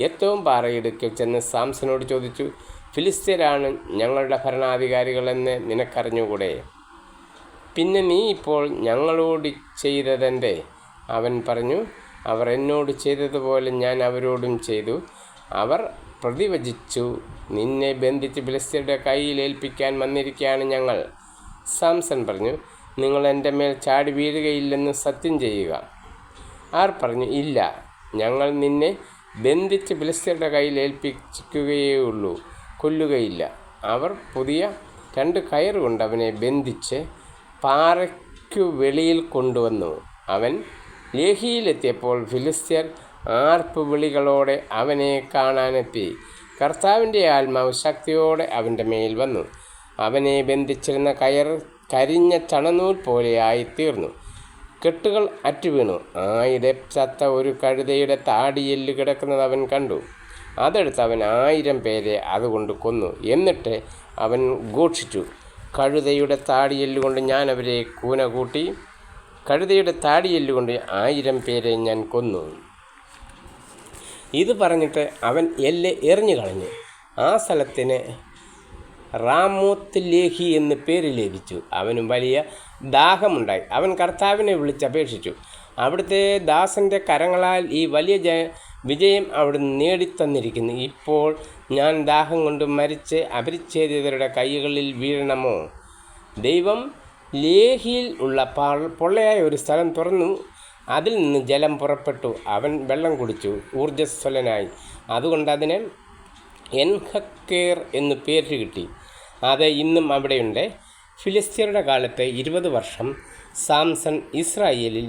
ഏറ്റവും പാറയിടുക്കിൽ ചെന്ന് സാംസനോട് ചോദിച്ചു, ഫിലിസ്ത്യരാണ് ഞങ്ങളുടെ ഭരണാധികാരികളെന്ന് നിനക്കറിഞ്ഞുകൂടെ? പിന്നെ നീ ഇപ്പോൾ ഞങ്ങളോട് ചെയ്തതെന്തേ? അവൻ പറഞ്ഞു, അവർ എന്നോട് ചെയ്തതുപോലെ ഞാൻ അവരോടും ചെയ്തു. അവർ പ്രതിവചിച്ചു, നിന്നെ ബന്ധിച്ച് ഫിലിസ്ത്യരുടെ കയ്യിൽ ഏൽപ്പിക്കാൻ വന്നിരിക്കുകയാണ് ഞങ്ങൾ. സാംസൺ പറഞ്ഞു, നിങ്ങൾ എൻ്റെ മേൽ ചാടി വീഴുകയില്ലെന്ന് സത്യം ചെയ്യുക. അവർ പറഞ്ഞു, ഇല്ല, ഞങ്ങൾ നിന്നെ ബന്ധിച്ച് ഫിലിസ്ത്യരുടെ കയ്യിൽ ഏൽപ്പിക്കുകയുള്ളൂ, കൊല്ലുകയില്ല. അവർ പുതിയ 2 കയറുകൊണ്ട് അവനെ ബന്ധിച്ച് പാറയ്ക്കു വെളിയിൽ കൊണ്ടുവന്നു. അവൻ ലേഹിയിലെത്തിയപ്പോൾ ഫിലിസ്ത്യർ ആർപ്പ് വിളികളോടെ അവനെ കാണാനെത്തി. കർത്താവിൻ്റെ ആത്മാവ് ശക്തിയോടെ അവൻ്റെ മേൽ വന്നു. അവനെ ബന്ധിച്ചിരുന്ന കയർ കരിഞ്ഞ ചണനൂൽ പോലെ ആയിത്തീർന്നു. കെട്ടുകൾ അറ്റുവീണു. ആയിടെ ചത്ത ഒരു കഴുതയുടെ താടിയെല്ല് കിടക്കുന്നത് അവൻ കണ്ടു. അതെടുത്ത് അവൻ 1000 പേരെ അതുകൊണ്ട് കൊന്നു. എന്നിട്ട് അവൻ ഘോഷിച്ചു, കഴുതയുടെ താടിയെല്ലുകൊണ്ട് ഞാൻ അവരെ കൂന കൂട്ടി. കഴുതയുടെ താടിയെല്ലുകൊണ്ട് 1000 പേരെ ഞാൻ കൊന്നു. ഇത് പറഞ്ഞിട്ട് അവൻ എല്ല് എറിഞ്ഞു കളഞ്ഞു. ആ സ്ഥലത്തിന് റാമോത്ത് ലേഹി എന്ന് പേര് ലഭിച്ചു. അവനും വലിയ ദാഹമുണ്ടായി. അവൻ കർത്താവിനെ വിളിച്ചപേക്ഷിച്ചു. അവിടുത്തെ ദാസൻ്റെ കരങ്ങളാൽ ഈ വലിയ വിജയം അവിടുന്ന് നേടിത്തന്നിരിക്കുന്നു. ഇപ്പോൾ ഞാൻ ദാഹം കൊണ്ട് മരിച്ച് അപരിച്ഛേദിതരുടെ കൈകളിൽ വീഴണമോ? ദൈവം ലേഹിയിൽ ഉള്ള പൊള്ളയായ ഒരു സ്ഥലം തുറന്നു. അതിൽ നിന്ന് ജലം പുറപ്പെട്ടു. അവൻ വെള്ളം കുടിച്ചു, ഊർജ്ജസ്വലനായി. അതുകൊണ്ട് അതിന് എൻഹക്കേർ എന്ന് പേര് കിട്ടി. അത് ഇന്നും അവിടെയുണ്ട്. ഫിലിസ്ത്യരുടെ കാലത്ത് 20 വർഷം സാംസൺ ഇസ്രായേലിൽ